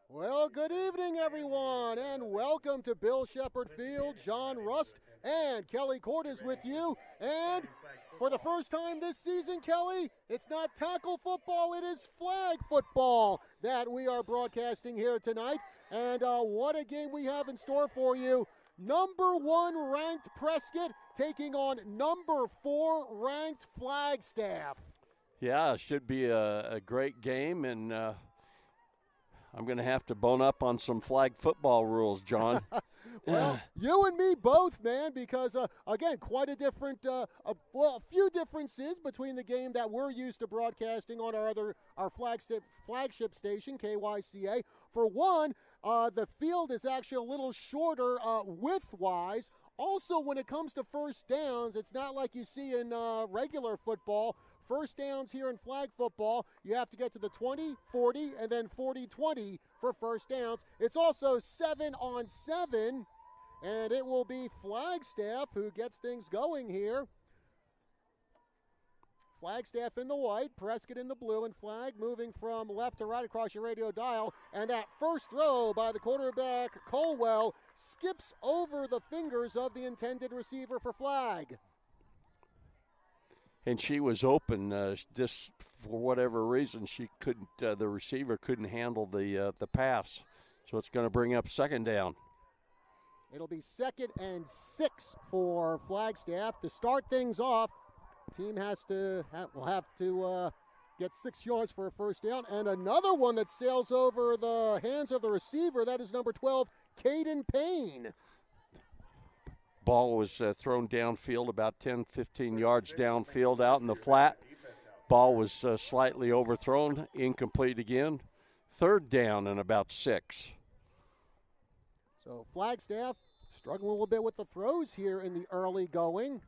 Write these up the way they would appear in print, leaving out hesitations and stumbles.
Well, good evening, everyone, and welcome to Bill Shepherd Field. John Rust and Kelly Court is with you. And for the first time this season, Kelly, it's not tackle football, it is flag football that we are broadcasting here tonight. And what a game we have in store for you. Number 1 ranked Prescott taking on number 4 ranked Flagstaff. Yeah, it should be a great game, and I'm going to have to bone up on some flag football rules, John. Well, you and me both, man, because, again, quite a different, a few differences between the game that we're used to broadcasting on our flagship station, KYCA. For one, the field is actually a little shorter width-wise. Also, when it comes to first downs, it's not like you see in regular football. First downs here in flag football, you have to get to the 20, 40, and then 40-20 for first downs. It's also 7-on-7, and it will be Flagstaff who gets things going here. Flagstaff in the white, Prescott in the blue, and Flag moving from left to right across your radio dial. And that first throw by the quarterback, Colwell, skips over the fingers of the intended receiver for Flag. And she was open. Just for whatever reason, she couldn't. The receiver couldn't handle the pass, so it's going to bring up second down. It'll be 2nd and 6 for Flagstaff to start things off. Team will have to get 6 yards for a first down, and another one that sails over the hands of the receiver. That is number 12, Caden Payne. Ball was thrown downfield about 10, 15 yards downfield out in the flat. Ball was slightly overthrown, incomplete again. Third down and about 6. So Flagstaff struggling a little bit with the throws here in the early going.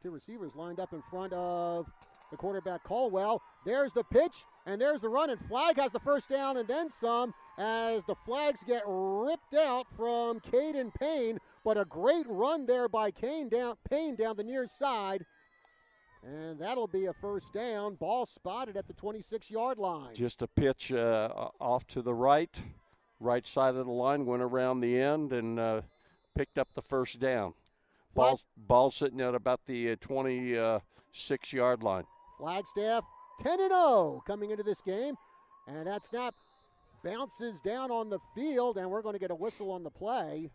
2 receivers lined up in front of the quarterback, Colwell. There's the pitch, and there's the run, and Flag has the first down and then some as the Flags get ripped out from Caden Payne, but a great run there by Payne down the near side, and that'll be a first down. Ball spotted at the 26-yard line. Just a pitch off to the right side of the line, went around the end and picked up the first down. Ball sitting at about the 26-yard line. Flagstaff 10-0 coming into this game, and that snap bounces down on the field, and we're going to get a whistle on the play.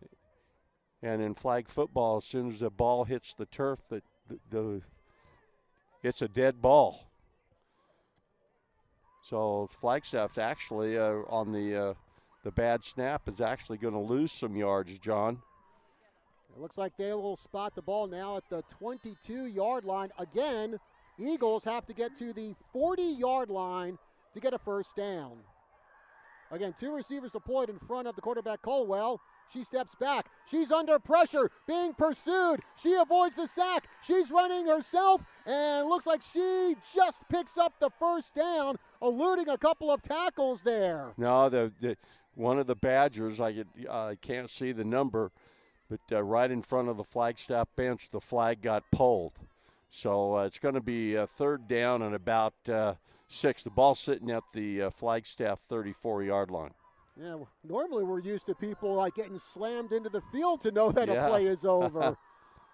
And in flag football, as soon as the ball hits the turf, it's a dead ball. So Flagstaff's actually on the bad snap is actually going to lose some yards, John. It looks like they will spot the ball now at the 22-yard line. Again, Eagles have to get to the 40-yard line to get a first down. Again, 2 receivers deployed in front of the quarterback, Colwell. She steps back. She's under pressure, being pursued. She avoids the sack. She's running herself, and looks like she just picks up the first down, eluding a couple of tackles there. No, one of the Badgers, I can't see the number, but right in front of the Flagstaff bench, the flag got pulled. So it's going to be third down and about 6. The ball's sitting at the Flagstaff 34-yard line. Yeah, normally we're used to people like getting slammed into the field to know that a play is over.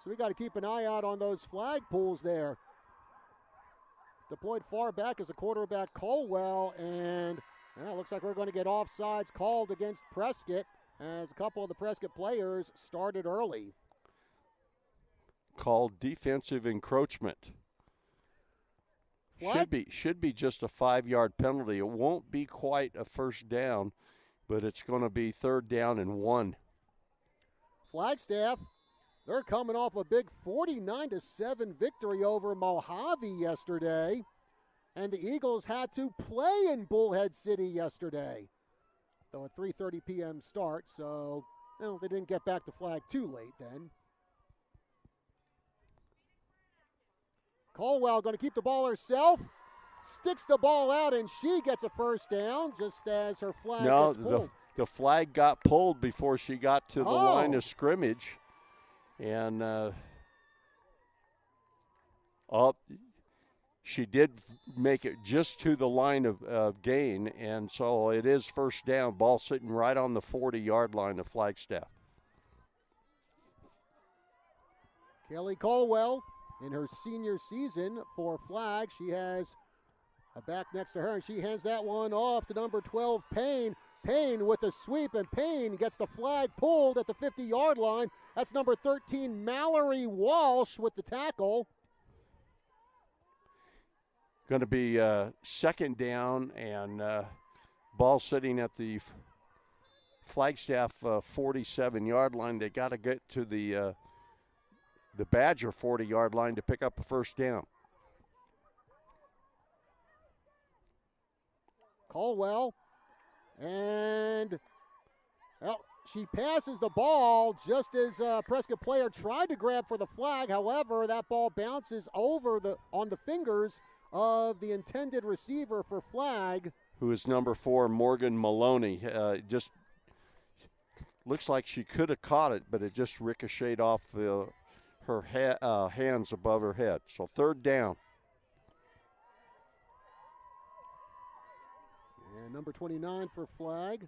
So we got to keep an eye out on those flag pulls there. Deployed far back as a quarterback, Colwell, and it looks like we're going to get offsides called against Prescott as a couple of the Prescott players started early. Called defensive encroachment. Should be just a 5-yard penalty. It won't be quite a first down, but it's going to be third down and 1. Flagstaff, they're coming off a big 49-7 victory over Mojave yesterday, and the Eagles had to play in Bullhead City yesterday. Though a 3:30 p.m. start, so they didn't get back to Flag too late then. Colwell going to keep the ball herself, sticks the ball out, and she gets a first down just as her flag gets pulled. The flag got pulled before she got to the line of scrimmage. And she did make it just to the line of gain, and so it is first down. Ball sitting right on the 40-yard line of Flagstaff. Kelly Colwell in her senior season for Flag. She has a back next to her, and she hands that one off to number 12, Payne. Payne with a sweep, and Payne gets the flag pulled at the 50-yard line. That's number 13, Mallory Walsh with the tackle. Going to be second down, and ball sitting at the Flagstaff 47-yard line. They got to get to the Badger 40-yard line to pick up a first down. Colwell, and well, she passes the ball just as Prescott player tried to grab for the flag. However, that ball bounces over on the fingers of the intended receiver for Flag, who is number 4, Morgan Maloney. Just looks like she could have caught it, but it just ricocheted off her hands above her head. So third down. And number 29 for Flag,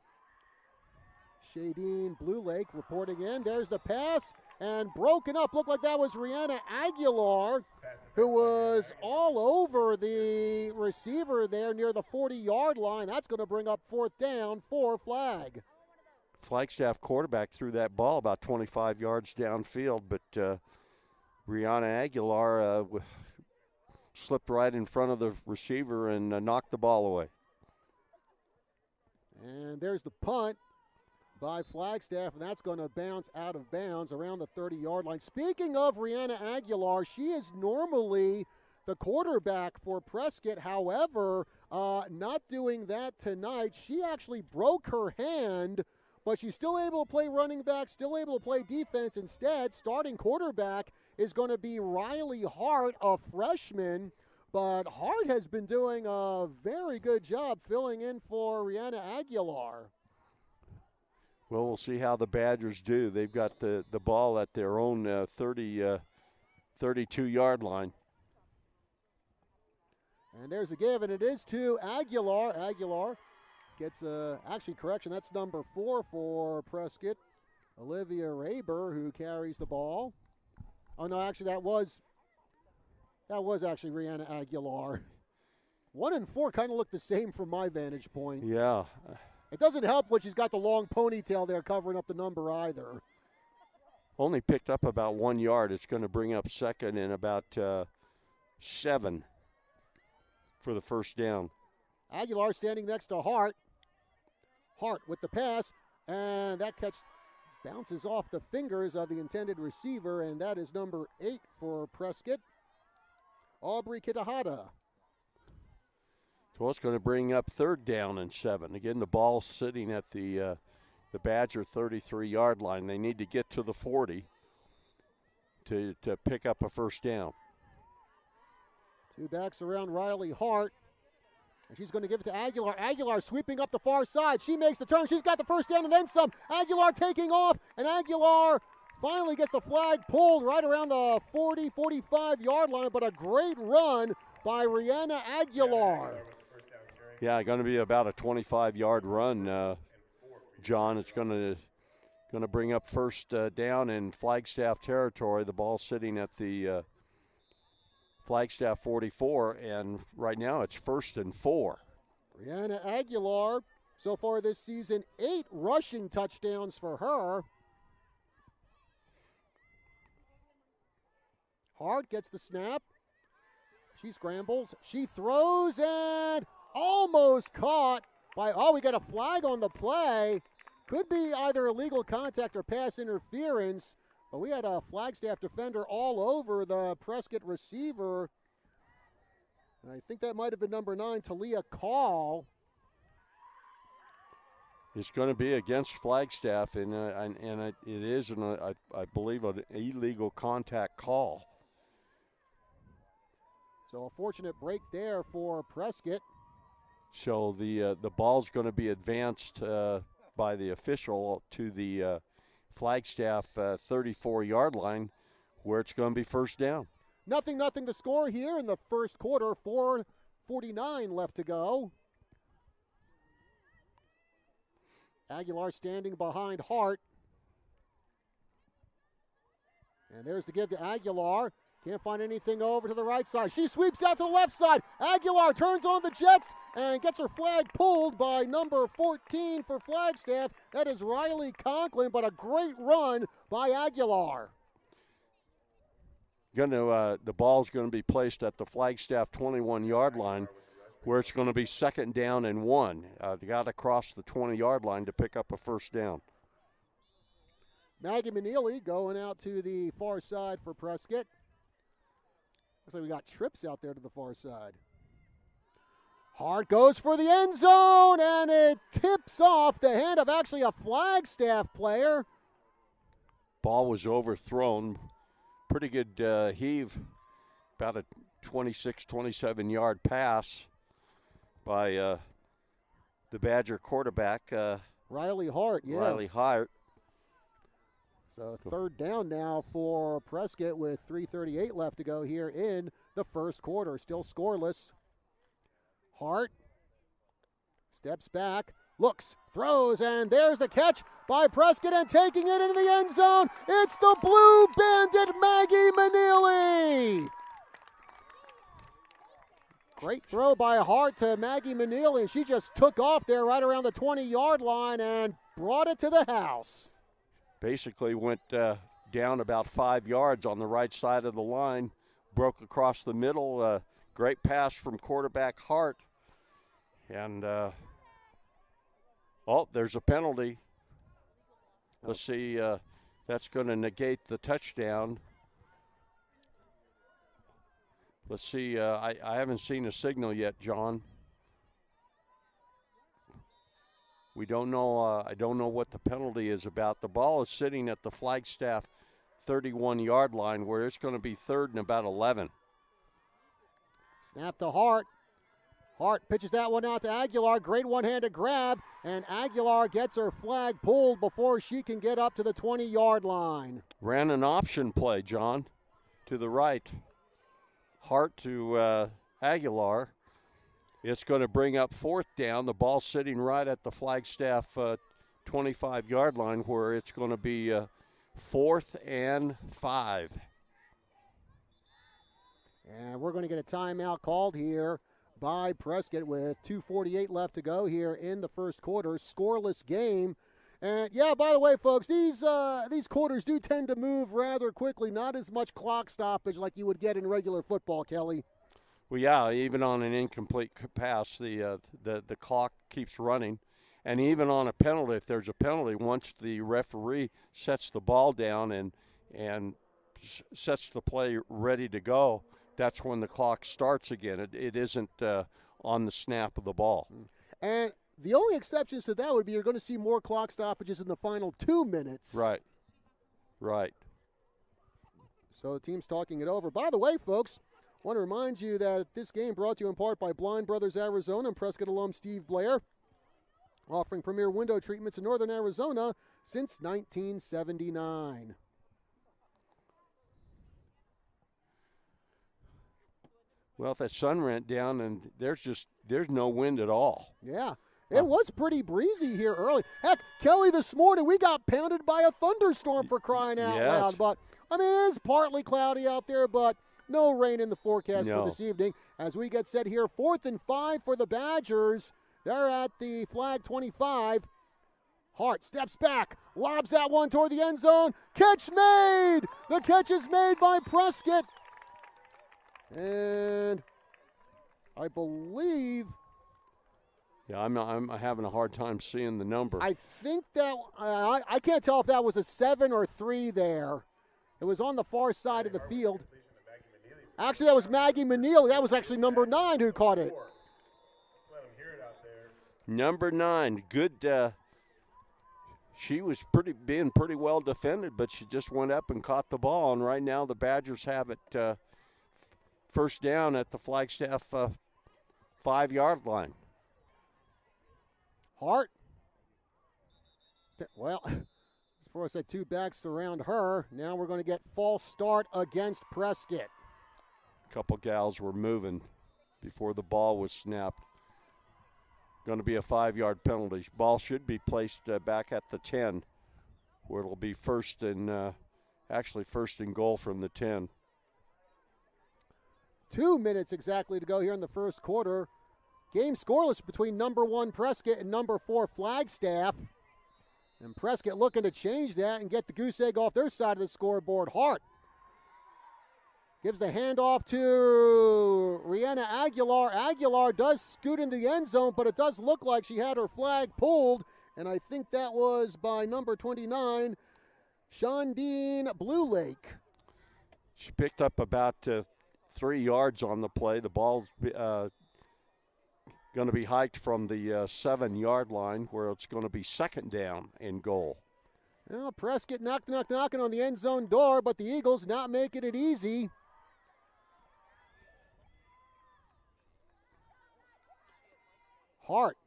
Shadeen Blue Lake reporting in. There's the pass, and broken up. Looked like that was Rihanna Aguilar, who was all over the receiver there near the 40-yard line. That's going to bring up fourth down for Flag. Flagstaff quarterback threw that ball about 25 yards downfield, but Rihanna Aguilar slipped right in front of the receiver and knocked the ball away. And there's the punt by Flagstaff, and that's going to bounce out of bounds around the 30-yard line. Speaking of Rihanna Aguilar, she is normally the quarterback for Prescott. However, not doing that tonight. She actually broke her hand, but she's still able to play running back, still able to play defense. Instead, starting quarterback is going to be Riley Hart, a freshman. But Hart has been doing a very good job filling in for Rihanna Aguilar. Well, we'll see how the Badgers do. They've got the ball at their own 32-yard line. And there's a give, and it is to Aguilar. Aguilar gets actually correction. That's number 4 for Prescott, Olivia Raber, who carries the ball. Oh, no, actually that was actually Rihanna Aguilar. 1 and 4 kind of look the same from my vantage point. Yeah. It doesn't help when she's got the long ponytail there covering up the number either. Only picked up about 1 yard. It's going to bring up second and about 7 for the first down. Aguilar standing next to Hart. Hart with the pass, and that catch bounces off the fingers of the intended receiver, and that is number 8 for Prescott, Aubrey Kitahada. So it's going to bring up third down and 7. Again, the ball sitting at the Badger 33-yard line. They need to get to the 40 to pick up a first down. 2 backs around Riley Hart. And she's going to give it to Aguilar. Aguilar sweeping up the far side. She makes the turn. She's got the first down and then some. Aguilar taking off, and Aguilar finally gets the flag pulled right around the 40, 45-yard line, but a great run by Rihanna Aguilar. Yeah, going to be about a 25-yard run, John. It's going to bring up first down in Flagstaff territory. The ball sitting at the Flagstaff 44, and right now it's 1st and 4. Rihanna Aguilar, so far this season, 8 rushing touchdowns for her. Hart gets the snap. She scrambles. She throws and almost caught by, we got a flag on the play. Could be either illegal contact or pass interference. But we had a Flagstaff defender all over the Prescott receiver. And I think that might have been number 9, Talia Call. It's going to be against Flagstaff, and it is, I believe, an illegal contact call. So a fortunate break there for Prescott. So the ball's going to be advanced by the official to the Flagstaff 34-yard line, where it's going to be first down. Nothing the score here in the first quarter. 4:49 left to go. Aguilar standing behind Hart. And there's the give to Aguilar. Can't find anything over to the right side. She sweeps out to the left side. Aguilar turns on the Jets and gets her flag pulled by number 14 for Flagstaff. That is Riley Conklin, but a great run by Aguilar. The ball's going to be placed at the Flagstaff 21-yard line, where it's going to be 2nd down and 1. They got to cross the 20-yard line to pick up a first down. Maggie Manili going out to the far side for Prescott. Looks like we got trips out there to the far side. Hart goes for the end zone, and it tips off the hand of actually a Flagstaff player. Ball was overthrown. Pretty good heave, about a 26, 27-yard pass by the Badger quarterback. Riley Hart, yeah. Riley Hart. So 3rd down now for Prescott with 3:38 left to go here in the first quarter. Still scoreless. Hart steps back, looks, throws, and there's the catch by Prescott, and taking it into the end zone. It's the Blue Bandit, Maggie Manili. Great throw by Hart to Maggie Manili, and she just took off there right around the 20-yard line and brought it to the house. Basically went down about 5 yards on the right side of the line, broke across the middle. Great pass from quarterback Hart. And, there's a penalty. Let's see, that's going to negate the touchdown. Let's see, I haven't seen a signal yet, John. We don't know. I don't know what the penalty is about. The ball is sitting at the Flagstaff 31-yard line, where it's going to be 3rd and about 11. Snap to Hart. Hart pitches that one out to Aguilar. Great one-handed grab, and Aguilar gets her flag pulled before she can get up to the 20-yard line. Ran an option play, John, to the right. Hart to Aguilar. It's going to bring up 4th down. The ball sitting right at the Flagstaff 25-yard line, where it's going to be 4th and 5. And we're going to get a timeout called here by Prescott with 2:48 left to go here in the first quarter. Scoreless game. And, yeah, by the way, folks, these quarters do tend to move rather quickly. Not as much clock stoppage like you would get in regular football, Kelly. Well, yeah, even on an incomplete pass, the clock keeps running. And even on a penalty, if there's a penalty, once the referee sets the ball down and sets the play ready to go, that's when the clock starts again. It isn't on the snap of the ball. And the only exceptions to that would be you're going to see more clock stoppages in the final 2 minutes. Right. So the team's talking it over. By the way, folks, I want to remind you that this game brought to you in part by Blind Brothers Arizona and Prescott alum Steve Blair, offering premier window treatments in northern Arizona since 1979. Well, that sun went down, and there's no wind at all. Yeah, it was pretty breezy here early. Heck, Kelly, this morning we got pounded by a thunderstorm for crying out loud. But, I mean, it is partly cloudy out there, but no rain in the forecast for this evening. As we get set here, 4th and 5 for the Badgers. They're at the flag 25. Hart steps back, lobs that one toward the end zone. Catch made! The catch is made by Prescott. And I believe... Yeah, I'm having a hard time seeing the number. I think that... I can't tell if that was a 7 or 3 there. It was on the far side of the field. Actually, that was Maggie Manili. That was actually number 9 who caught it. Number 9, good. She was being pretty well defended, but she just went up and caught the ball. And right now the Badgers have it first down at the Flagstaff 5-yard line. Hart. Well, before I said 2 backs around her. Now we're going to get false start against Prescott. A couple gals were moving before the ball was snapped. Going to be a 5-yard penalty. Ball should be placed back at the 10, where it'll be first and goal from the 10. 2 minutes exactly to go here in the first quarter. Game scoreless between number 1 Prescott and number 4 Flagstaff. And Prescott looking to change that and get the goose egg off their side of the scoreboard. Hart gives the handoff to Rihanna Aguilar. Aguilar does scoot into the end zone, but it does look like she had her flag pulled. And I think that was by number 29, Shondine Blue Lake. She picked up about 3 yards on the play. The ball's going to be hiked from the 7-yard line, where it's going to be second down and goal. Well, Prescott knocking on the end zone door, but the Eagles not making it easy. Hart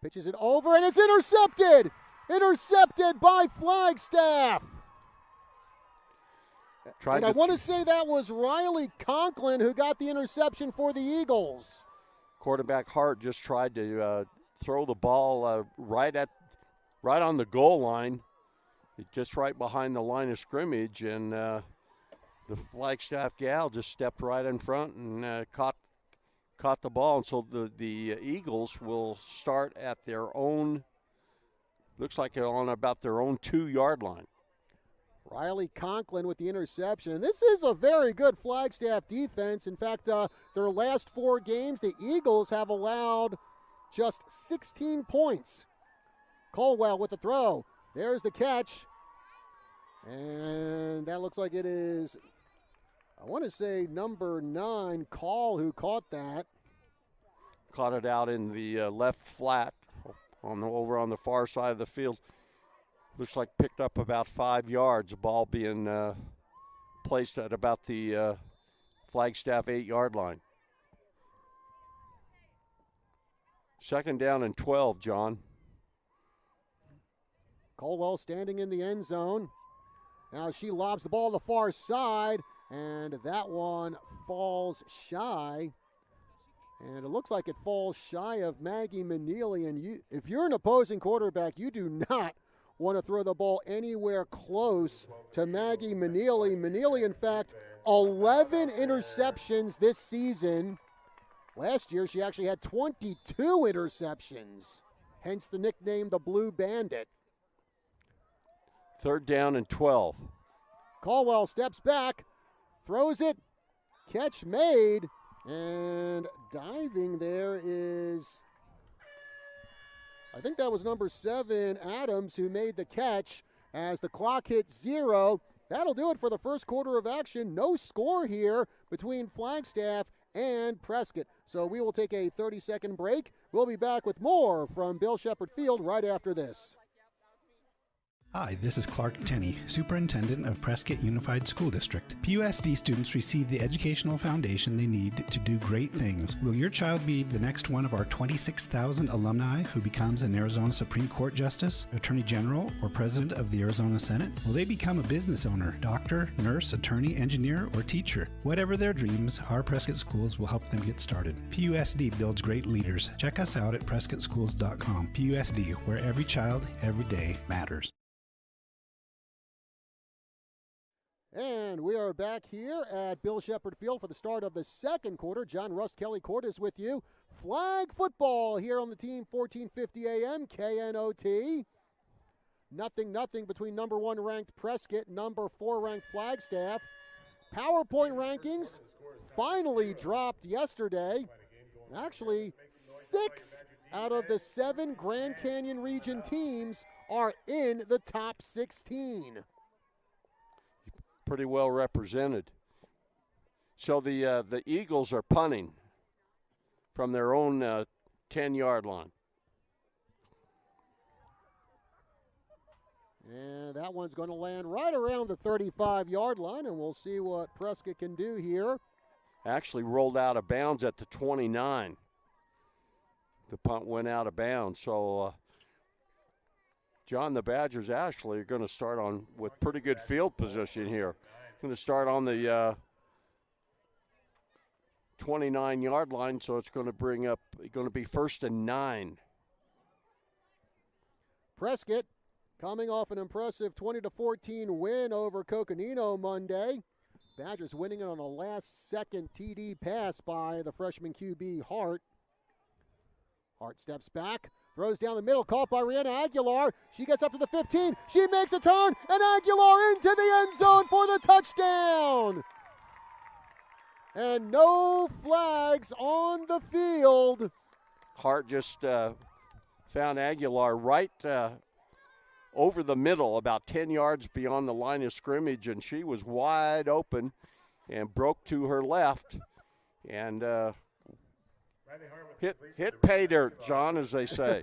pitches it over, and it's intercepted! Intercepted by Flagstaff! And I want to say that was Riley Conklin who got the interception for the Eagles. Quarterback Hart just tried to throw the ball right on the goal line, just right behind the line of scrimmage, and the Flagstaff gal just stepped right in front and caught the ball. And so the Eagles will start at their own, looks like on about their own 2-yard line. Riley Conklin with the interception. And this is a very good Flagstaff defense. In fact, their last 4 games, the Eagles have allowed just 16 points. Colwell with the throw. There's the catch. And that looks like it is, I want to say, number 9, Call, who caught that. Caught it out in the left flat over on the far side of the field. Looks like picked up about 5 yards. The ball being placed at about the Flagstaff 8-yard line. Second down and 12, John. Colwell standing in the end zone. Now she lobs the ball to the far side, and that one falls shy. And it looks like it falls shy of Maggie Maneely. And if you're an opposing quarterback, you do not want to throw the ball anywhere close to Maggie Maneely. Maneely, in fact, 11 interceptions this season. Last year, she actually had 22 interceptions, hence the nickname the Blue Bandit. Third down and 12. Caldwell steps back, throws it, catch made, and diving there is, I think that was number 7, Adams, who made the catch as the clock hit 0. That'll do it for the first quarter of action. No score here between Flagstaff and Prescott. So we will take a 30-second break. We'll be back with more from Bill Shepherd Field right after this. Hi, this is Clark Tenney, Superintendent of Prescott Unified School District. PUSD students receive the educational foundation they need to do great things. Will your child be the next one of our 26,000 alumni who becomes an Arizona Supreme Court Justice, Attorney General, or President of the Arizona Senate? Will they become a business owner, doctor, nurse, attorney, engineer, or teacher? Whatever their dreams, our Prescott schools will help them get started. PUSD builds great leaders. Check us out at PrescottSchools.com. PUSD, where every child, every day matters. And we are back here at Bill Shepherd Field for the start of the second quarter. John Russ Kelly Court is with you. Flag football here on the team, 1450 AM, KNOT. 0-0 between number 1 ranked Prescott, number 4 ranked Flagstaff. PowerPoint rankings finally dropped yesterday. Actually, 6 out of the 7 Grand Canyon region teams are in the top 16. Pretty well represented. So the Eagles are punting from their own 10-yard line. And that one's going to land right around the 35-yard line, and we'll see what Prescott can do here. Actually rolled out of bounds at the 29. The punt went out of bounds. So, John, the Badgers actually are going to start on with pretty good field position here. Going to start on the 29-yard line, so it's going to be 1st and 9. Prescott coming off an impressive 20-14 win over Coconino Monday. Badgers winning it on a last-second TD pass by the freshman QB Hart. Hart steps back, throws down the middle, caught by Rihanna Aguilar. She gets up to the 15. She makes a turn, and Aguilar into the end zone for the touchdown. And no flags on the field. Hart just found Aguilar right over the middle, about 10 yards beyond the line of scrimmage, and she was wide open and broke to her left and hit pay dirt, John, as they say.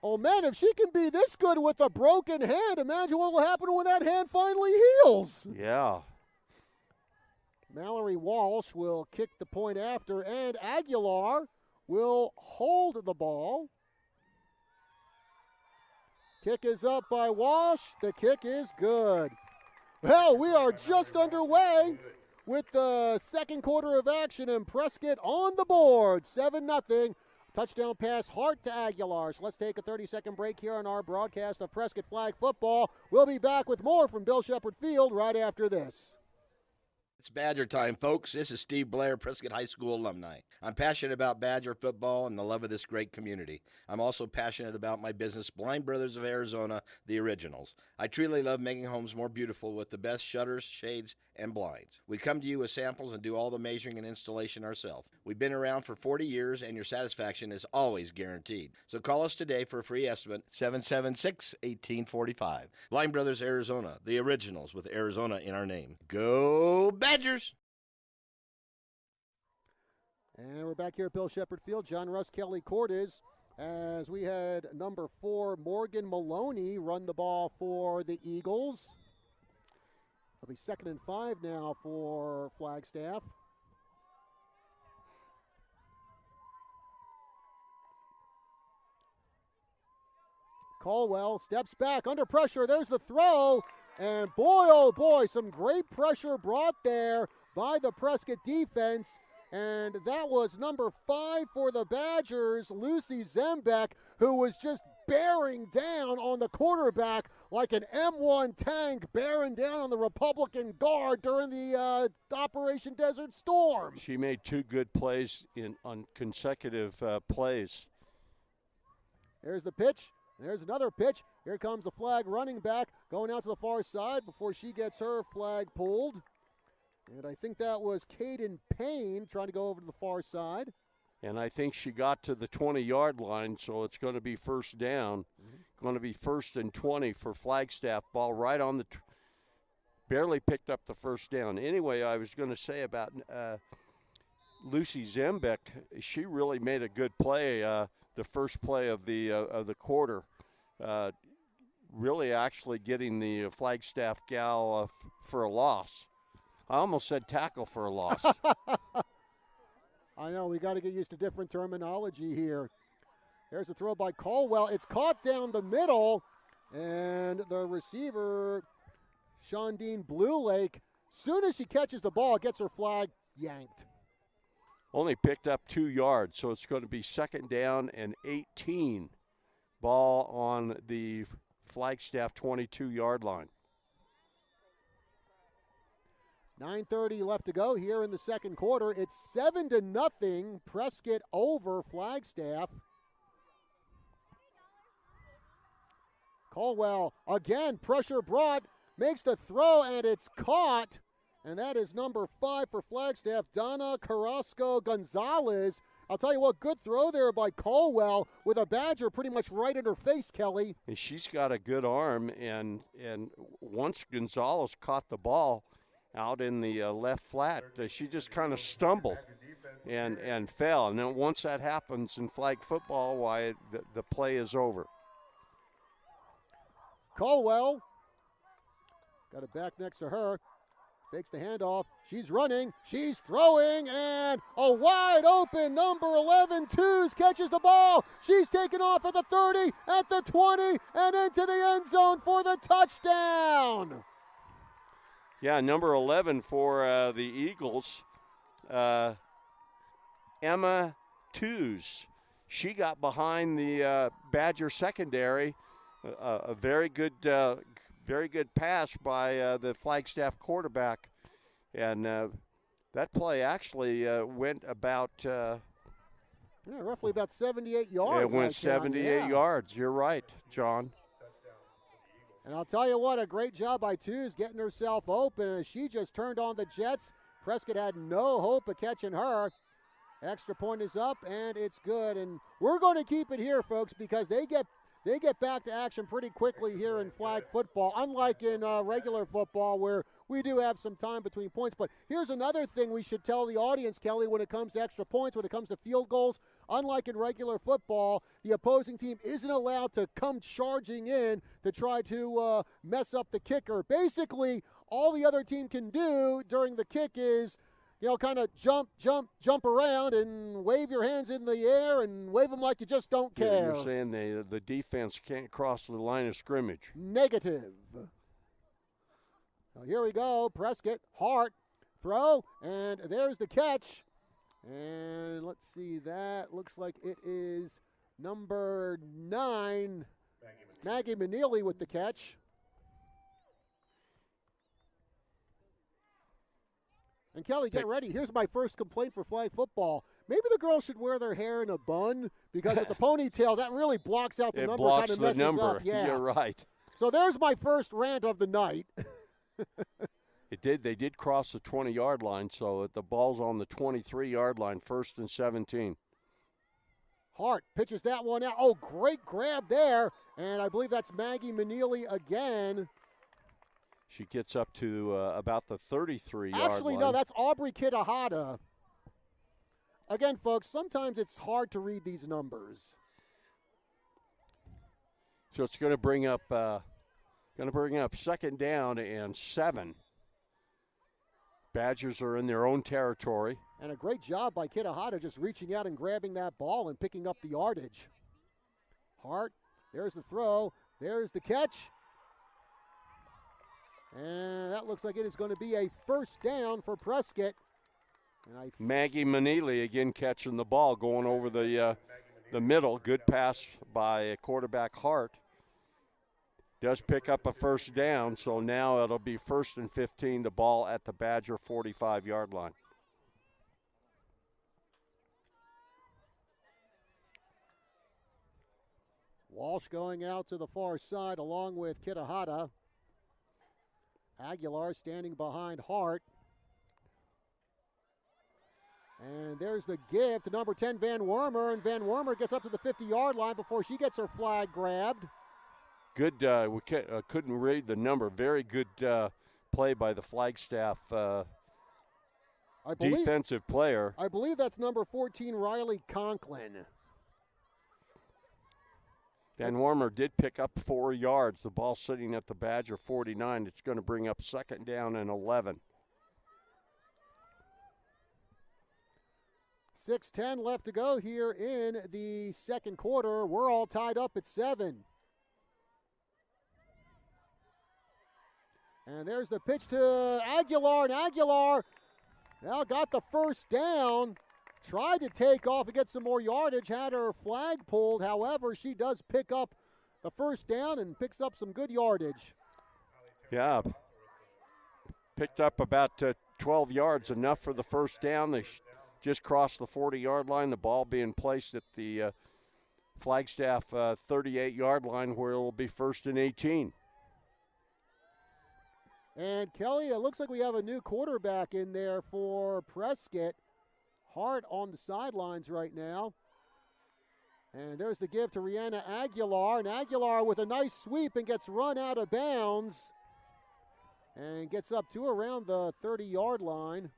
Oh, man, if she can be this good with a broken hand, imagine what will happen when that hand finally heals. Yeah. Mallory Walsh will kick the point after, and Aguilar will hold the ball. Kick is up by Walsh. The kick is good. Well, we are just underway with the second quarter of action, and Prescott on the board, 7-0. Touchdown pass, Hart to Aguilar. So let's take a 30-second break here on our broadcast of Prescott Flag Football. We'll be back with more from Bill Shepherd Field right after this. It's Badger time, folks. This is Steve Blair, Prescott High School alumni. I'm passionate about Badger football and the love of this great community. I'm also passionate about my business, Blind Brothers of Arizona, the Originals. I truly love making homes more beautiful with the best shutters, shades, and blinds. We come to you with samples and do all the measuring and installation ourselves. We've been around for 40 years, and your satisfaction is always guaranteed. So call us today for a free estimate, 776-1845. Blind Brothers Arizona, the Originals, with Arizona in our name. Go Badgers! And we're back here at Bill Shepherd Field. John Russ, Kelly Cordes, as we had number 4, Morgan Maloney, run the ball for the Eagles. It'll be 2nd and 5 now for Flagstaff. Caldwell steps back under pressure. There's the throw. And boy, oh boy, some great pressure brought there by the Prescott defense. And that was number 5 for the Badgers, Lucy Zembeck, who was just bearing down on the quarterback like an M1 tank bearing down on the Republican Guard during the Operation Desert Storm. She made 2 good plays on consecutive plays. There's the pitch. There's another pitch. Here comes the flag running back going out to the far side before she gets her flag pulled. And I think that was Caden Payne trying to go over to the far side. And I think she got to the 20-yard line, so it's going to be first down. Going to be 1st and 20 for Flagstaff. Ball right on the barely picked up the first down. Anyway, I was going to say about Lucy Zembeck. She really made a good play, the first play of the quarter. Really actually getting the Flagstaff gal for a loss. I almost said tackle for a loss. I know, we got to get used to different terminology here. There's a throw by Caldwell. It's caught down the middle, and the receiver, Shondine Blue Lake, soon as she catches the ball, gets her flag yanked. Only picked up 2 yards, so it's going to be 2nd down and 18. Ball on the Flagstaff 22-yard line. 9:30 left to go here in the second quarter. It's 7-0, Prescott over Flagstaff. Caldwell, again, pressure brought, makes the throw, and it's caught. And that is number 5 for Flagstaff, Donna Carrasco-Gonzalez. I'll tell you what, good throw there by Caldwell with a Badger pretty much right in her face, Kelly. And she's got a good arm, and once Gonzalez caught the ball out in the left flat, she just kind of stumbled and fell. And then once that happens in flag football, why the play is over. Caldwell got it back next to her. Fakes the handoff. She's running. She's throwing. And a wide open number 11, Twos catches the ball. She's taken off at the 30, at the 20, and into the end zone for the touchdown. Yeah, number 11 for the Eagles, Emma Tews. She got behind the Badger secondary. A very good pass by the Flagstaff quarterback. And that play actually went about roughly about 78 yards. It went 78 yards. You're right, John. And I'll tell you what, a great job by Tews getting herself open. As she just turned on the Jets, Prescott had no hope of catching her. Extra point is up, and it's good. And we're going to keep it here, folks, because they get back to action pretty quickly here in flag football, unlike in regular football where we do have some time between points. But here's another thing we should tell the audience, Kelly, when it comes to extra points, when it comes to field goals. Unlike in regular football, the opposing team isn't allowed to come charging in to try to mess up the kicker. Basically, all the other team can do during the kick is, kind of jump around and wave your hands in the air and wave them like you just don't care. You're saying the defense can't cross the line of scrimmage. Negative. Now here we go. Prescott, Hart, throw, and there's the catch. And let's see, that looks like it is number 9, Maggie Manili with the catch. And Kelly, get ready. Here's my first complaint for flag football. Maybe the girls should wear their hair in a bun because with the ponytail, that really blocks out the number. It blocks kind of the messes number. Up. Yeah. You're right. So there's my first rant of the night. They did cross the 20-yard line, so the ball's on the 23-yard line, 1st and 17. Hart pitches that one out. Oh, great grab there. And I believe that's Maggie Manili again. She gets up to about the 33-yard line. Actually, no, that's Aubrey Kitahata. Again, folks, sometimes it's hard to read these numbers. So it's going to bring up 2nd down and 7. Badgers are in their own territory. And a great job by Kitahata just reaching out and grabbing that ball and picking up the yardage. Hart, there's the throw, there's the catch. And that looks like it is going to be a 1st down for Prescott. And Maggie Manili again catching the ball, going over the middle. Good pass by quarterback Hart. Does pick up a 1st down, so now it'll be 1st and 15, the ball at the Badger 45-yard line. Walsh going out to the far side along with Kitahata. Aguilar standing behind Hart. And there's the give to number 10, Van Wormer. And Van Wormer gets up to the 50-yard line before she gets her flag grabbed. Good, we couldn't read the number. Very good play by the Flagstaff defensive player. I believe that's number 14, Riley Conklin. Van Wormer did pick up 4 yards. The ball sitting at the Badger 49. It's going to bring up 2nd down and 11. 6:10 left to go here in the second quarter. We're all tied up at 7. And there's the pitch to Aguilar, and Aguilar now got the 1st down. Tried to take off and get some more yardage, had her flag pulled. However, she does pick up the 1st down and picks up some good yardage. Yeah, picked up about 12 yards, enough for the 1st down. They just crossed the 40-yard line, the ball being placed at the Flagstaff 38-yard line where it will be 1st and 18. And Kelly, it looks like we have a new quarterback in there for Prescott. Hart on the sidelines right now. And there's the give to Rihanna Aguilar. And Aguilar with a nice sweep and gets run out of bounds. And gets up to around the 30-yard line.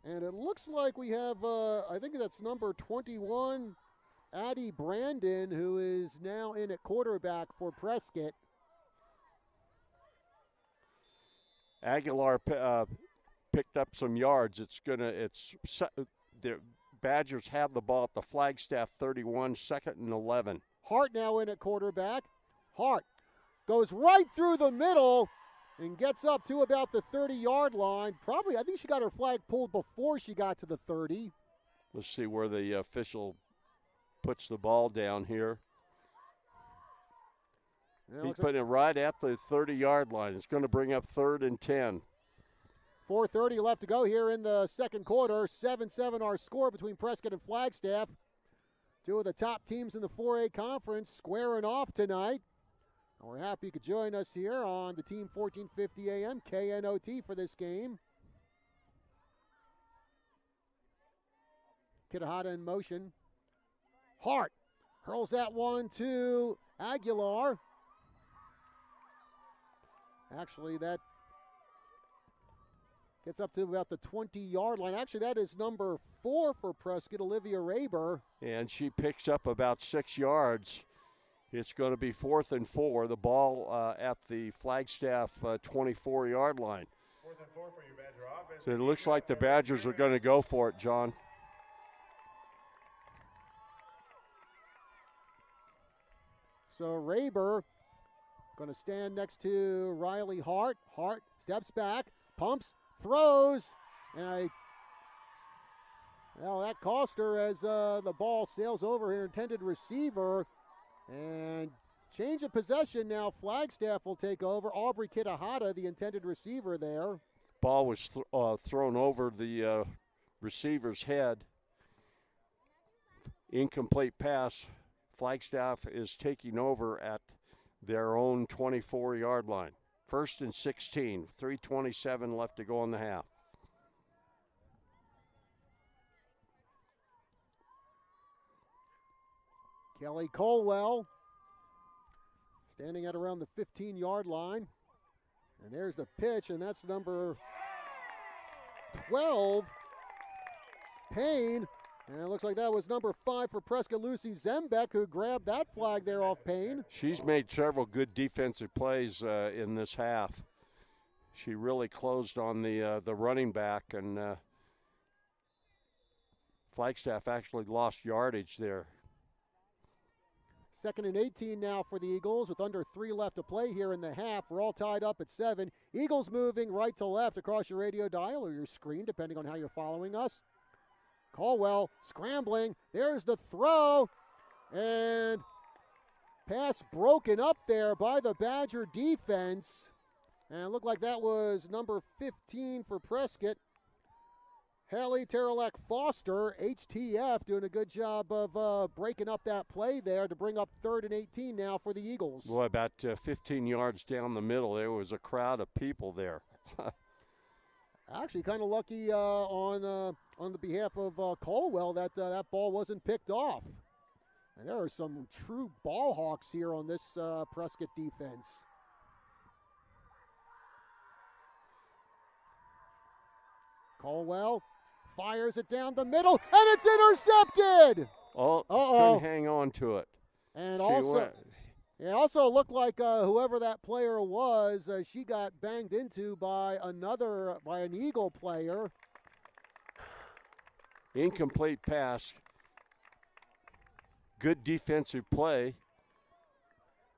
And it looks like we have, I think that's number 21, Addie Brandon, who is now in at quarterback for Prescott. Aguilar picked up some yards. The Badgers have the ball at the Flagstaff 31, 2nd and 11. Hart now in at quarterback. Hart goes right through the middle and gets up to about the 30-yard line. Probably, I think she got her flag pulled before she got to the 30. Let's see where the official puts the ball down here. Yeah, He's putting it right at the 30-yard line. It's going to bring up 3rd and 10. 4:30 left to go here in the second quarter. 7-7 our score between Prescott and Flagstaff. Two of the top teams in the 4A conference squaring off tonight. And we're happy you could join us here on the Team 1450 AM KNOT for this game. Kitahata in motion. Hart hurls that one to Aguilar. Actually, that gets up to about the 20-yard line. Actually, that is number 4 for Prescott, Olivia Raber. And she picks up about 6 yards. It's going to be 4th and 4. The ball at the Flagstaff 24-yard line. 4th and 4 for your Badger offense. So it looks like the Badgers are going to go for it, John. So Raber going to stand next to Riley Hart. Hart steps back, pumps, throws, and well, that cost her as the ball sails over her intended receiver. And change of possession now. Flagstaff will take over. Aubrey Kitahata, the intended receiver there. Ball was thrown over the receiver's head. Incomplete pass. Flagstaff is taking over at their own 24-yard line. 1st and 16, 3:27 left to go in the half. Kelly Colwell standing at around the 15-yard line. And there's the pitch, and that's number 12, Payne. And it looks like that was number 5 for Prescott, Lucy Zembeck, who grabbed that flag there off Payne. She's made several good defensive plays in this half. She really closed on the running back, and Flagstaff actually lost yardage there. 2nd and 18 now for the Eagles with under 3 left to play here in the half. We're all tied up at 7. Eagles moving right to left across your radio dial or your screen, depending on how you're following us. Colwell scrambling. There's the throw. And pass broken up there by the Badger defense. And it looked like that was number 15 for Prescott. Haley Terrelak Foster, HTF, doing a good job of breaking up that play there to bring up 3rd and 18 now for the Eagles. Well, about 15 yards down the middle, there was a crowd of people there. Actually, kind of lucky on the behalf of Colwell that that ball wasn't picked off. And there are some true ball hawks here on this Prescott defense. Colwell fires it down the middle, and it's intercepted. Oh, couldn't hang on to it. And it also looked like whoever that player was, she got banged into by an Eagle player. Incomplete pass. Good defensive play.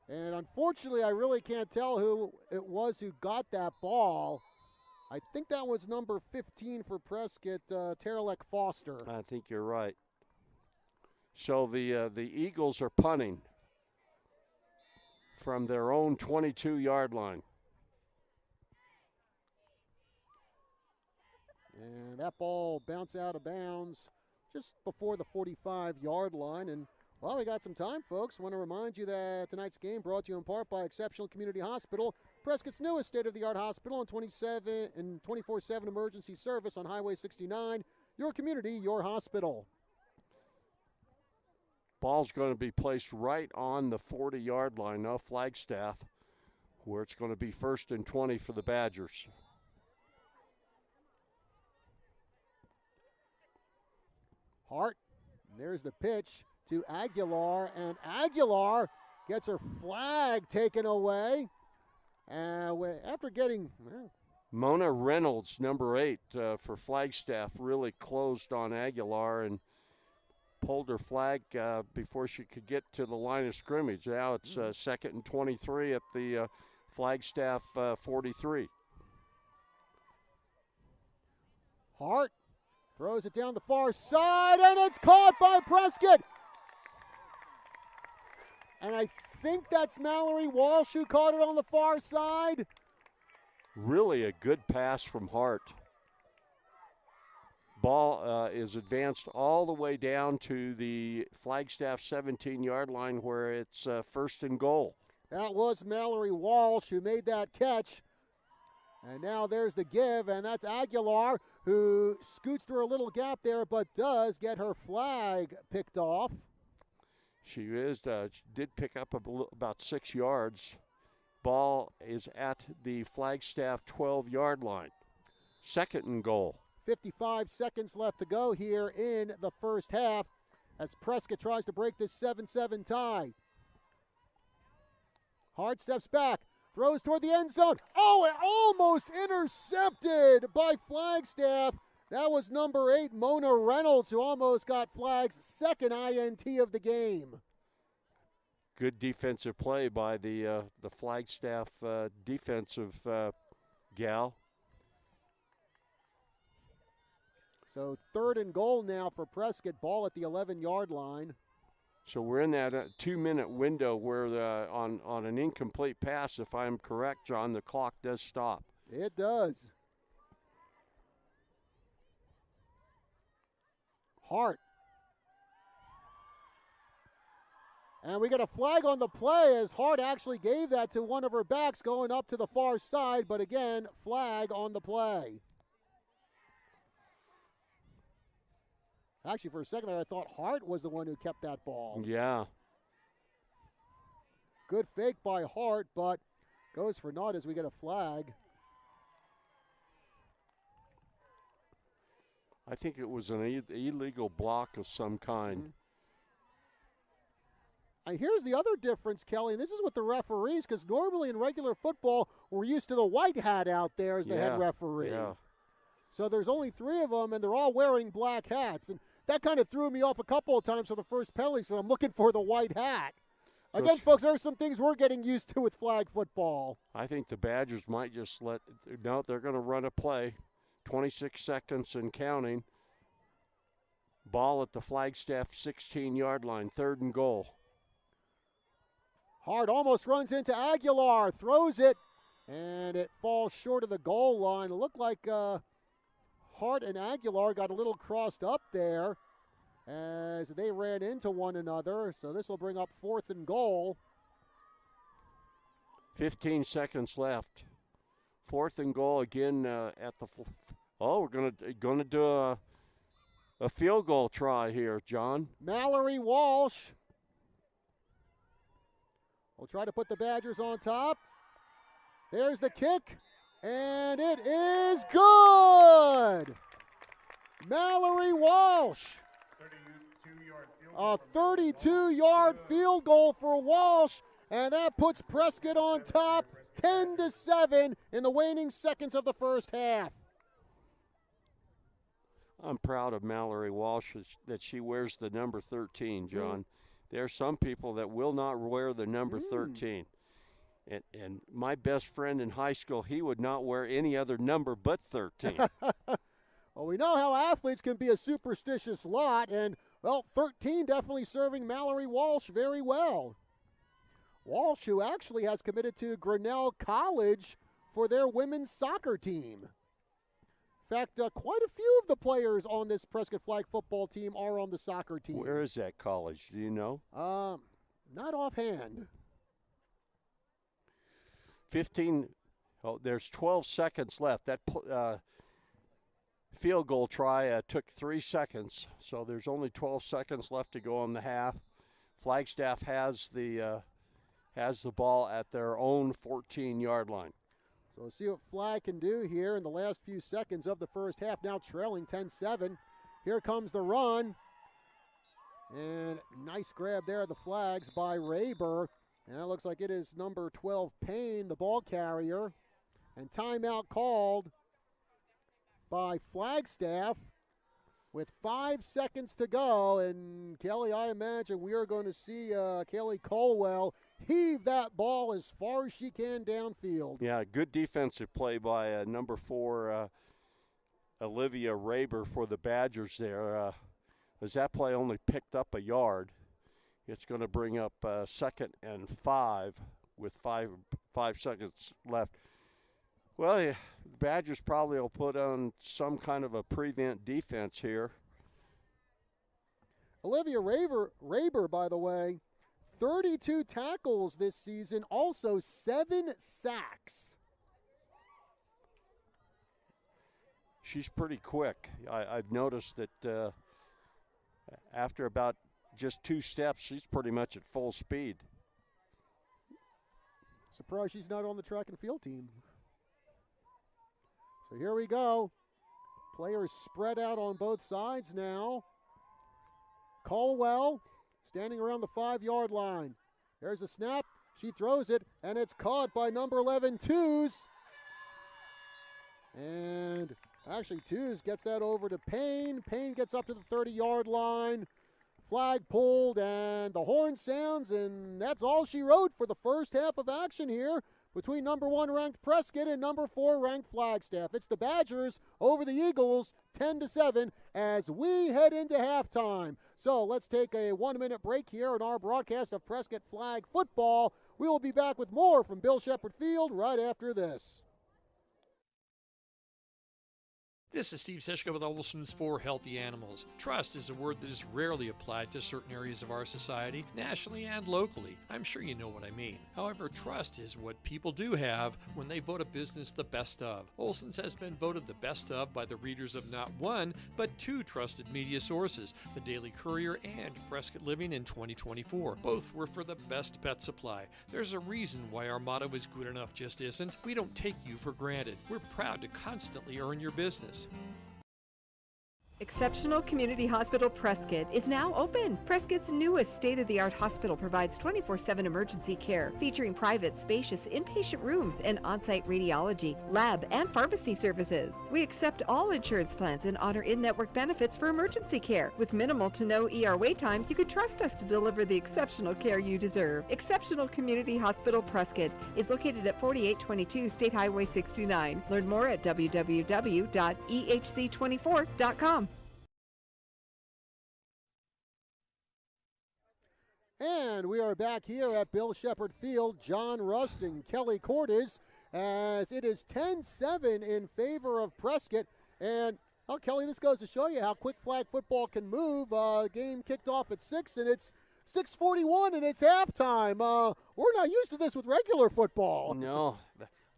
And unfortunately, I really can't tell who it was who got that ball. I think that was number 15 for Prescott, Terrelak Foster. I think you're right. So the Eagles are punting from their own 22-yard line. And that ball bounced out of bounds just before the 45-yard line. And well, we got some time, folks. Want to remind you that tonight's game brought to you in part by Exceptional Community Hospital, Prescott's newest state-of-the-art hospital and 24/7 emergency service on Highway 69. Your community, your hospital. Ball's going to be placed right on the 40-yard line of Flagstaff, where it's going to be 1st and 20 for the Badgers. Hart, there's the pitch to Aguilar, and Aguilar gets her flag taken away. After getting... Mona Reynolds, number 8 for Flagstaff, really closed on Aguilar and pulled her flag before she could get to the line of scrimmage. Now it's 2nd and 23 at the Flagstaff 43. Hart throws it down the far side, and it's caught by Prescott. And I think that's Mallory Walsh who caught it on the far side. Really a good pass from Hart. Ball is advanced all the way down to the Flagstaff 17-yard line where it's first and goal. That was Mallory Walsh who made that catch. And now there's the give, and that's Aguilar who scoots through a little gap there but does get her flag picked off. She did pick up about 6 yards. Ball is at the Flagstaff 12-yard line. Second and goal. 55 seconds left to go here in the first half as Prescott tries to break this 7-7 tie. Hart steps back, throws toward the end zone. Oh, it almost intercepted by Flagstaff. That was number 8, Mona Reynolds, who almost got Flag's second INT of the game. Good defensive play by the Flagstaff defensive gal. So third and goal now for Prescott, ball at the 11-yard line. So we're in that 2-minute window where on an incomplete pass, if I'm correct, John, the clock does stop. It does. Hart. And we got a flag on the play as Hart actually gave that to one of her backs going up to the far side, but again, flag on the play. Actually, for a second there, I thought Hart was the one who kept that ball. Yeah. Good fake by Hart, but goes for naught as we get a flag. I think it was an illegal block of some kind. Mm-hmm. And here's the other difference, Kelly, and this is with the referees, because normally in regular football, we're used to the white hat out there as the head referee. Yeah. So there's only 3 of them, and they're all wearing black hats. And that kind of threw me off a couple of times for the first penalty, so I'm looking for the white hat. Again, folks, there are some things we're getting used to with flag football. I think the Badgers might just no, they're going to run a play. 26 seconds and counting. Ball at the Flagstaff 16-yard line, third and goal. Hart almost runs into Aguilar, throws it, and it falls short of the goal line. It looked like Hart and Aguilar got a little crossed up there as they ran into one another. So this will bring up fourth and goal. 15 seconds left. Fourth and goal again at the. We're gonna do a field goal try here, John. Mallory Walsh will try to put the Badgers on top. There's the kick, and it is good. Mallory Walsh. 32-yard field goal for Walsh, and that puts Prescott on top 10-7 in the waning seconds of the first half. I'm proud of Mallory Walsh that she wears the number 13, John. There are some people that will not wear the number 13. And my best friend in high school, he would not wear any other number but 13. Well, we know how athletes can be a superstitious lot, and, 13 definitely serving Mallory Walsh very well. Walsh, who actually has committed to Grinnell College for their women's soccer team. In fact, quite a few of the players on this Prescott flag football team are on the soccer team. Where is that college? Do you know? Not offhand. 15. There's 12 seconds left. That field goal try took 3 seconds, so there's only 12 seconds left to go on the half. Flagstaff has the ball at their own 14-yard line. So we'll see what Flag can do here in the last few seconds of the first half, now trailing 10-7. Here comes the run. And nice grab there of the Flags by Rayber. And it looks like it is number 12, Payne, the ball carrier. And timeout called by Flagstaff with 5 seconds to go. And Kelly, I imagine we are going to see Kelly Colwell heave that ball as far as she can downfield. Yeah, good defensive play by number 4, Olivia Raber for the Badgers there. As that play only picked up a yard, it's going to bring up 2nd and 5 with five seconds left. Well, the Badgers probably will put on some kind of a prevent defense here. Olivia Raber, by the way, 32 tackles this season, also 7 sacks. She's pretty quick. I've noticed that after about just 2 steps, she's pretty much at full speed. Surprised she's not on the track and field team. So here we go. Players spread out on both sides now. Caldwell standing around the 5-yard line. There's a snap. She throws it, and it's caught by number 11, Tews. And actually, Tews gets that over to Payne. Payne gets up to the 30-yard line. Flag pulled, and the horn sounds, and that's all she wrote for the first half of action here between number 1 ranked Prescott and number 4 ranked Flagstaff. It's the Badgers over the Eagles, 10-7, as we head into halftime. So let's take a 1-minute break here on our broadcast of Prescott Flag football. We will be back with more from Bill Shepherd Field right after this. This is Steve Sishka with Olson's for Healthy Animals. Trust is a word that is rarely applied to certain areas of our society, nationally and locally. I'm sure you know what I mean. However, trust is what people do have when they vote a business the best of. Olson's has been voted the best of by the readers of not one, but 2 trusted media sources, the Daily Courier and Prescott Living in 2024. Both were for the best pet supply. There's a reason why our motto is good enough just isn't. We don't take you for granted. We're proud to constantly earn your business. Exceptional Community Hospital Prescott is now open. Prescott's newest state-of-the-art hospital provides 24/7 emergency care, featuring private, spacious inpatient rooms and on-site radiology, lab, and pharmacy services. We accept all insurance plans and honor in-network benefits for emergency care. With minimal to no ER wait times, you can trust us to deliver the exceptional care you deserve. Exceptional Community Hospital Prescott is located at 4822 State Highway 69. Learn more at www.ehc24.com. And we are back here at Bill Shepherd Field. John Rust and Kelly Cordes, as it is 10-7 in favor of Prescott. And, oh, Kelly, this goes to show you how quick flag football can move. Game kicked off at 6, and it's 6:41, and it's halftime. We're not used to this with regular football. No,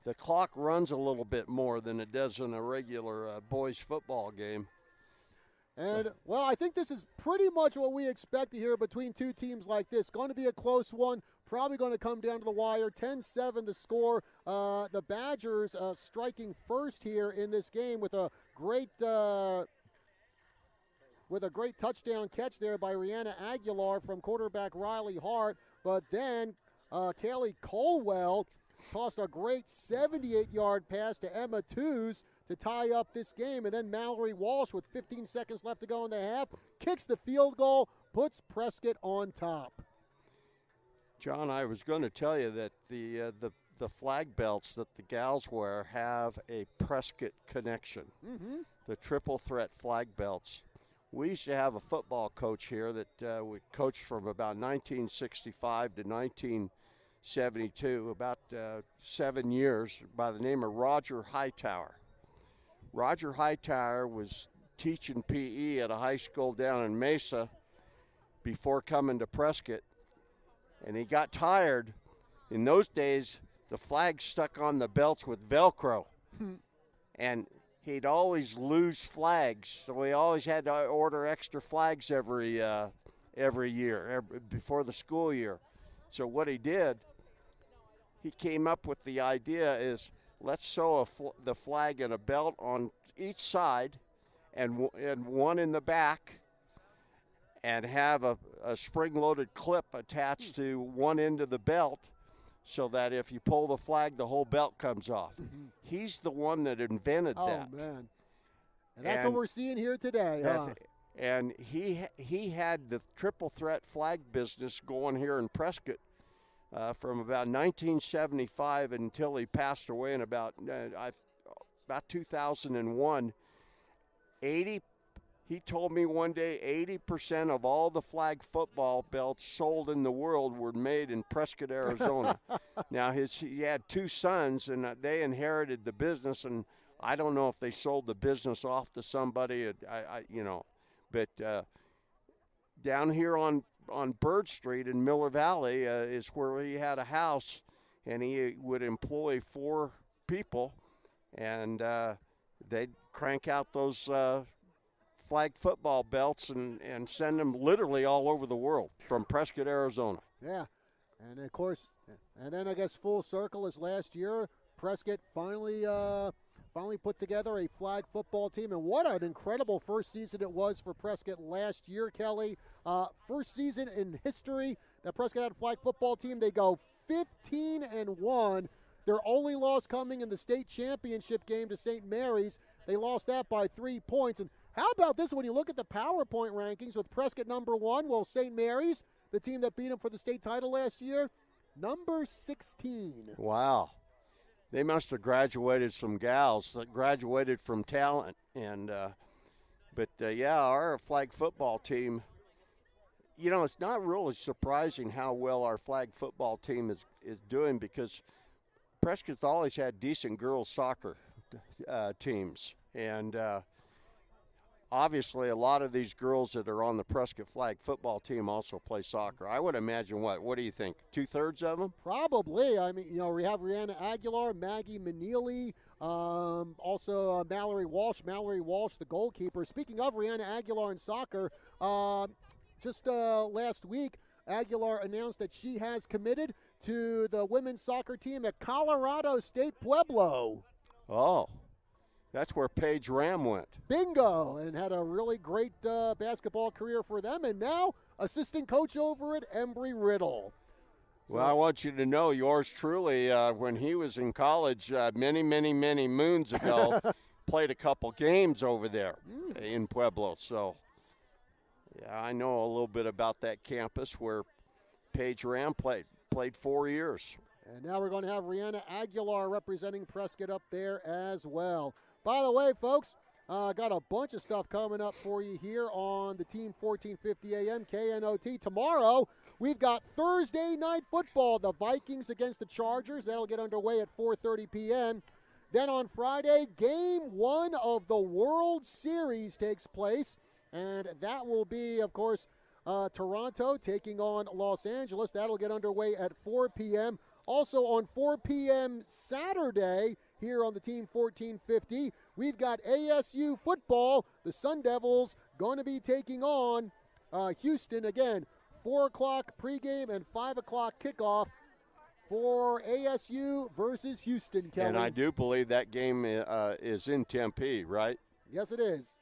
the clock runs a little bit more than it does in a regular boys football game. And, well, I think this is pretty much what we expect to hear between 2 teams like this. Going to be a close one, probably going to come down to the wire. 10-7 the score. The Badgers striking first here in this game with a great touchdown catch there by Rihanna Aguilar from quarterback Riley Hart. But then Kaylee Colwell tossed a great 78-yard pass to Emma Tews to tie up this game. And then Mallory Walsh, with 15 seconds left to go in the half, kicks the field goal, puts Prescott on top. John, I was going to tell you that the flag belts that the gals wear have a Prescott connection. Mm-hmm. The triple threat flag belts. We used to have a football coach here that we coached from about 1965 to 1972, about 7 years, by the name of Roger Hightower. Roger Hightower was teaching PE at a high school down in Mesa before coming to Prescott, and he got tired. In those days, the flags stuck on the belts with Velcro, and he'd always lose flags, so we always had to order extra flags every year, before the school year. So what he did, he came up with the idea is, let's sew the flag and a belt on each side and one in the back, and have a spring-loaded clip attached to one end of the belt, so that if you pull the flag, the whole belt comes off. Mm-hmm. He's the one that invented that. Oh, man. And that's what we're seeing here today. And he had the triple threat flag business going here in Prescott from about 1975 until he passed away in about 2001. He told me one day 80% of all the flag football belts sold in the world were made in Prescott, Arizona. Now, he had 2 sons, and they inherited the business, and I don't know if they sold the business off to somebody, but down here on Bird Street in Miller Valley is where he had a house, and he would employ 4 people, and they'd crank out those flag football belts and send them literally all over the world from Prescott, Arizona. Yeah, and of course, and then I guess full circle is last year, Prescott finally put together a flag football team, and what an incredible first season it was for Prescott last year, Kelly. First season in history that Prescott had a flag football team. They go 15-1. Their only loss coming in the state championship game to St. Mary's. They lost that by 3 points. And how about this when you look at the PowerPoint rankings with Prescott number 1? Well, St. Mary's, the team that beat them for the state title last year, number 16. Wow. They must have graduated some gals that graduated from talent. And but our flag football team, it's not really surprising how well our flag football team is doing, because Prescott's always had decent girls soccer teams. And obviously a lot of these girls that are on the Prescott flag football team also play soccer. I would imagine, what do you think, 2/3 of them? Probably. I mean, we have Rihanna Aguilar, Maggie Manili, also Mallory Walsh, the goalkeeper. Speaking of Rihanna Aguilar in soccer, just last week, Aguilar announced that she has committed to the women's soccer team at Colorado State Pueblo. Oh, that's where Paige Ram went. Bingo, and had a really great basketball career for them, and now assistant coach over at Embry-Riddle. Well, I want you to know, yours truly, when he was in college many, many, many moons ago, played a couple games over there in Pueblo. So, yeah, I know a little bit about that campus where Paige Ram played 4 years. And now we're going to have Rihanna Aguilar representing Prescott up there as well. By the way, folks, got a bunch of stuff coming up for you here on the Team 1450 AM KNOT. Tomorrow, we've got Thursday night football, the Vikings against the Chargers. That'll get underway at 4:30 p.m. Then on Friday, Game 1 of the World Series takes place, and that will be, of course, Toronto taking on Los Angeles. That'll get underway at 4 p.m. Also on 4 p.m. Saturday, here on the Team 1450, we've got ASU football. The Sun Devils going to be taking on Houston again. 4 o'clock pregame and 5 o'clock kickoff for ASU versus Houston, Kelly. And I do believe that game is in Tempe, right? Yes, it is.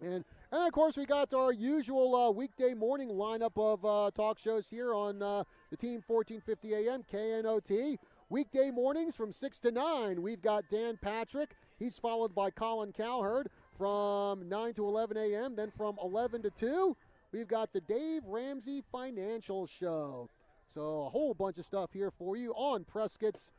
And of course, we got our usual weekday morning lineup of talk shows here on the Team 1450 AM KNOT. Weekday mornings from 6 to 9, we've got Dan Patrick. He's followed by Colin Cowherd from 9 to 11 a.m. Then from 11 to 2, we've got the Dave Ramsey Financial Show. So a whole bunch of stuff here for you on Prescott's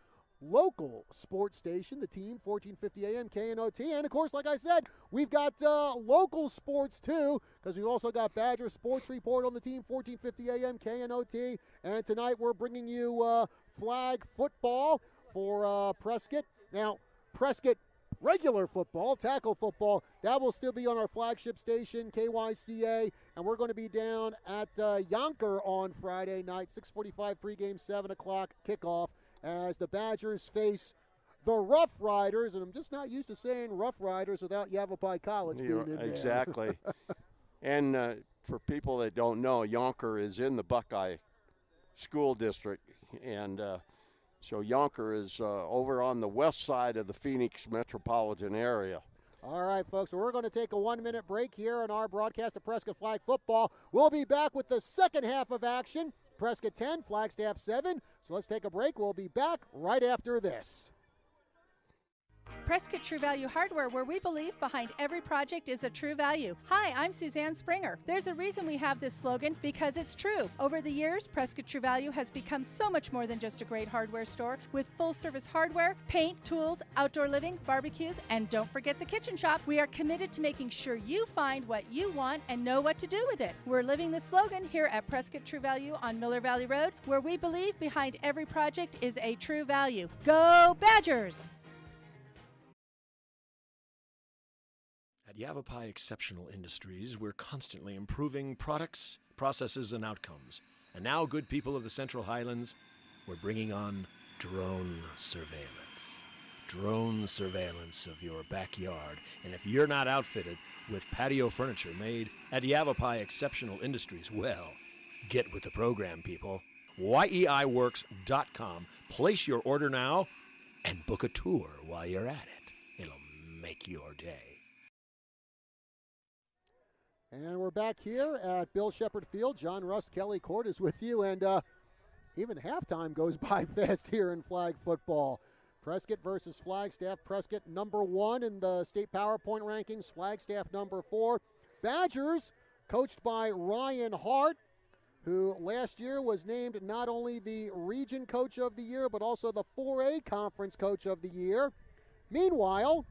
local sports station, the Team 1450 AM KNOT. And, of course, like I said, we've got local sports, too, because we've also got Badger Sports Report on the Team 1450 AM KNOT. And tonight we're bringing you flag football for Prescott. Now, Prescott regular football, tackle football, that will still be on our flagship station, KYCA, and we're going to be down at Yonker on Friday night, 6:45 pregame, 7 o'clock kickoff, as the Badgers face the Rough Riders, and I'm just not used to saying Rough Riders without Yavapai College being in there. Exactly. And for people that don't know, Yonker is in the Buckeye School District, and so Yonker is over on the west side of the Phoenix metropolitan area. All right, folks, so we're going to take a 1-minute break here on our broadcast of Prescott Flag Football. We'll be back with the second half of action. Prescott 10, Flagstaff 7. So let's take a break. We'll be back right after this. Prescott True Value Hardware, where we believe behind every project is a true value. Hi, I'm Suzanne Springer. There's a reason we have this slogan, because it's true. Over the years, Prescott True Value has become so much more than just a great hardware store with full-service hardware, paint, tools, outdoor living, barbecues, and don't forget the kitchen shop. We are committed to making sure you find what you want and know what to do with it. We're living the slogan here at Prescott True Value on Miller Valley Road, where we believe behind every project is a true value. Go Badgers! At Yavapai Exceptional Industries, we're constantly improving products, processes, and outcomes. And now, good people of the Central Highlands, we're bringing on drone surveillance. Drone surveillance of your backyard. And if you're not outfitted with patio furniture made at Yavapai Exceptional Industries, well, get with the program, people. YEIWorks.com. Place your order now and book a tour while you're at it. It'll make your day. And we're back here at Bill Shepherd Field. John Rust Kelly Court is with you, and even halftime goes by fast here in flag football. Prescott versus Flagstaff. Prescott number 1 in the state PowerPoint rankings. Flagstaff number 4. Badgers, coached by Ryan Hart, who last year was named not only the Region Coach of the Year, but also the 4A Conference Coach of the Year. Meanwhile,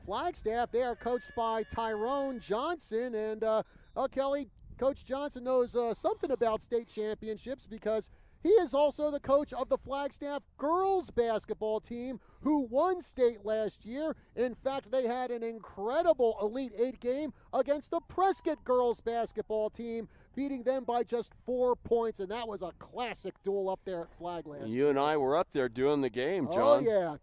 Flagstaff, they are coached by Tyrone Johnson. And, Kelly, Coach Johnson knows something about state championships, because he is also the coach of the Flagstaff girls basketball team, who won state last year. In fact, they had an incredible Elite 8 game against the Prescott girls basketball team, beating them by just 4 points, and that was a classic duel up there at Flag last You year. and I were up there doing the game, Oh, John. yeah.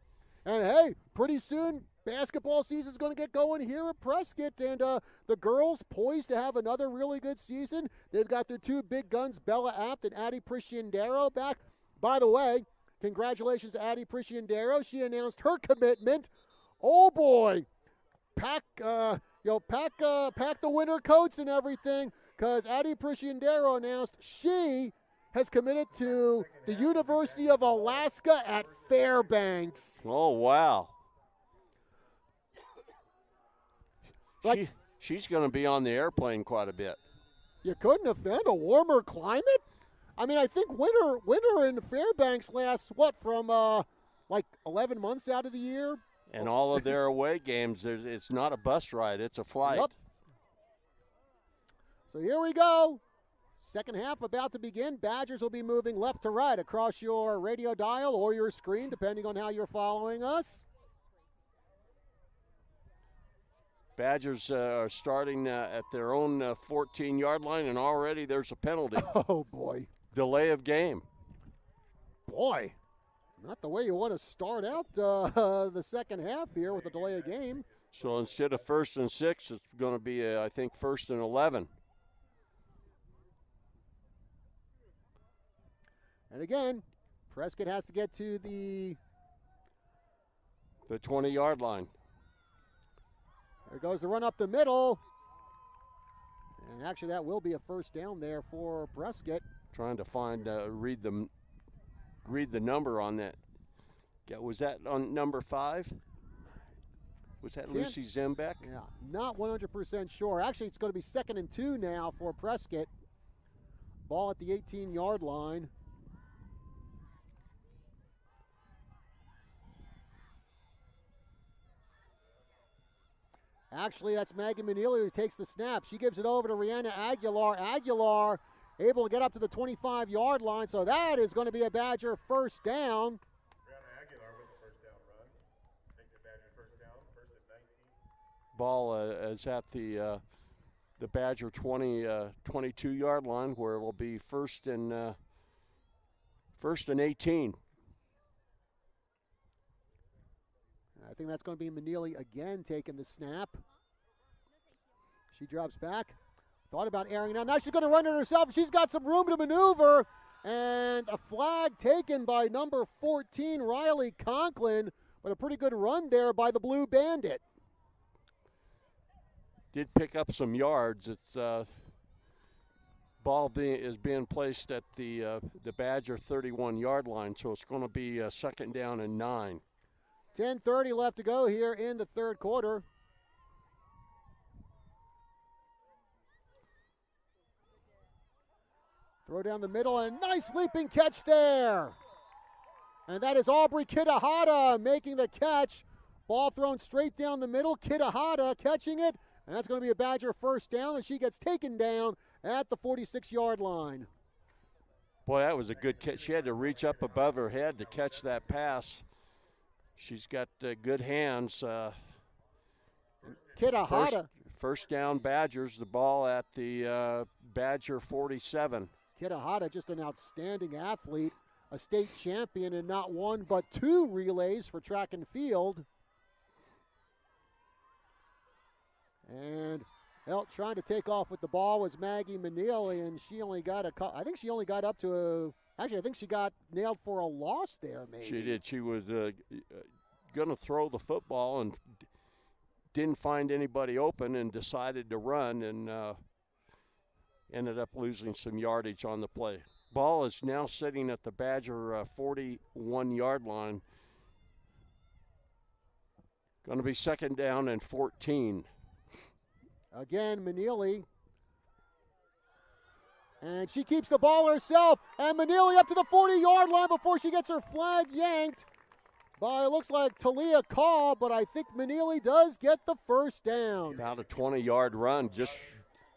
And, hey, pretty soon basketball season's going to get going here at Prescott, and the girls poised to have another really good season. They've got their 2 big guns, Bella Apt and Addie Prisciandero, back. By the way, congratulations to Addie Prisciandero. She announced her commitment. Oh boy, pack the winter coats and everything, because Addie Prisciandero announced she has committed to the University of Alaska at Fairbanks. Oh, wow. She's going to be on the airplane quite a bit. You couldn't have found a warmer climate? I mean, I think winter in Fairbanks lasts, from like 11 months out of the year? And all of their away games, it's not a bus ride, it's a flight. Yep. So here we go. Second half about to begin. Badgers will be moving left to right across your radio dial or your screen, depending on how you're following us. Badgers are starting at their own 14-yard line, and already there's a penalty. Oh, boy. Delay of game. Boy, not the way you want to start out the second half here with a delay of game. So instead of 1st and 6, it's going to be, I think, 1st and 11. And again, Prescott has to get to the 20-yard line. There goes the run up the middle. And actually that will be a first down there for Prescott. Trying to find, read the number on that. Was that on number 5? Was that Lucy Zembeck? Yeah, not 100% sure. Actually, it's going to be 2nd and 2 now for Prescott. Ball at the 18-yard line. Actually, that's Maggie Manili who takes the snap. She gives it over to Rihanna Aguilar. Aguilar able to get up to the 25-yard line, so that is going to be a Badger first down. Rihanna Aguilar with the first down run. Makes it Badger first down, 1st and 19. Ball is at the Badger 22-yard line, where it will be first and 18. I think that's going to be Manili again taking the snap. She drops back. Thought about airing now. Now she's going to run it herself. She's got some room to maneuver. And a flag taken by number 14, Riley Conklin. But a pretty good run there by the Blue Bandit. Did pick up some yards. It's ball is being placed at the Badger 31-yard line, so it's going to be 2nd down and 9. 10:30 left to go here in the third quarter. Throw down the middle and a nice leaping catch there. And that is Aubrey Kitahata making the catch. Ball thrown straight down the middle. Kitahata catching it. And that's going to be a Badger first down, and she gets taken down at the 46-yard line. Boy, that was a good catch. She had to reach up above her head to catch that pass. She's got good hands. Kitahata. First down Badgers, the ball at the Badger 47. Kitahata, just an outstanding athlete, a state champion in not one but two relays for track and field. And trying to take off with the ball was Maggie Manili, and she only got I think she only got up to I think she got nailed for a loss there, maybe. She did. She was going to throw the football and didn't find anybody open and decided to run and ended up losing some yardage on the play. Ball is now sitting at the Badger 41-yard line. Going to be second down and 14. Again, Manili. And she keeps the ball herself. And Manili up to the 40-yard line before she gets her flag yanked by, it looks like, Talia Call, but I think Manili does get the first down. About a 20-yard run, just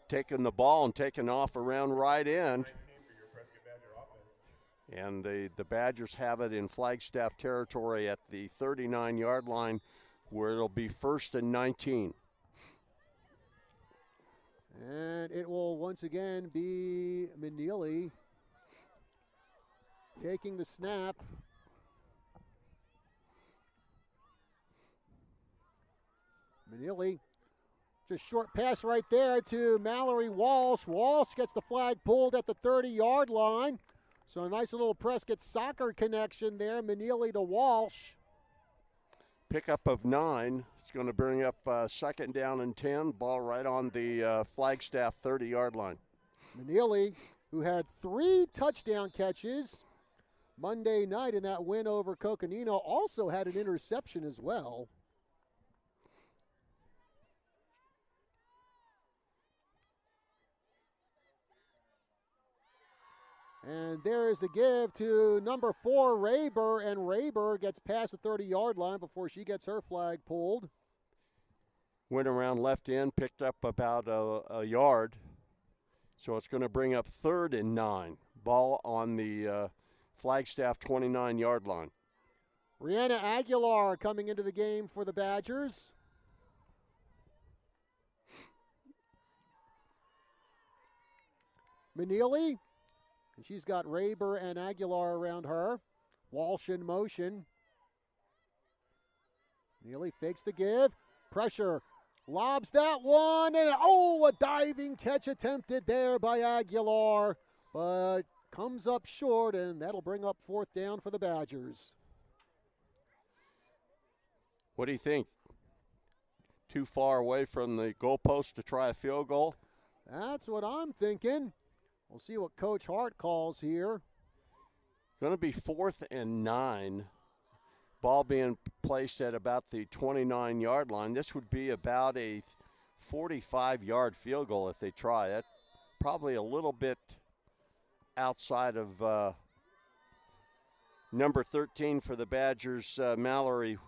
taking the ball and taking off around right end. And the Badgers have it in Flagstaff territory at the 39-yard line, where it'll be first and 19. And it will once again be Manili taking the snap. Manili, just short pass right there to Mallory Walsh. Walsh gets the flag pulled at the 30-yard line. So a nice little Prescott soccer connection there, Manili to Walsh. Pickup of 9. It's going to bring up second down and 10. Ball right on the Flagstaff 30-yard line. Manili, who had 3 touchdown catches Monday night in that win over Coconino, also had an interception as well. And there is the give to number 4, Rayber, and Rayber gets past the 30-yard line before she gets her flag pulled. Went around left end, picked up about a yard. So it's going to bring up third and 9. Ball on the Flagstaff 29-yard line. Rihanna Aguilar coming into the game for the Badgers. Manili. And she's got Rayber and Aguilar around her. Walsh in motion. Neely fakes the give. Pressure. Lobs that one. And a diving catch attempted there by Aguilar. But comes up short, and that'll bring up fourth down for the Badgers. What do you think? Too far away from the goalpost to try a field goal? That's what I'm thinking. We'll see what Coach Hart calls here. Going to be 4th and 9. Ball being placed at about the 29-yard line. This would be about a 45-yard field goal if they try it. Probably a little bit outside of number 13 for the Badgers, Mallory.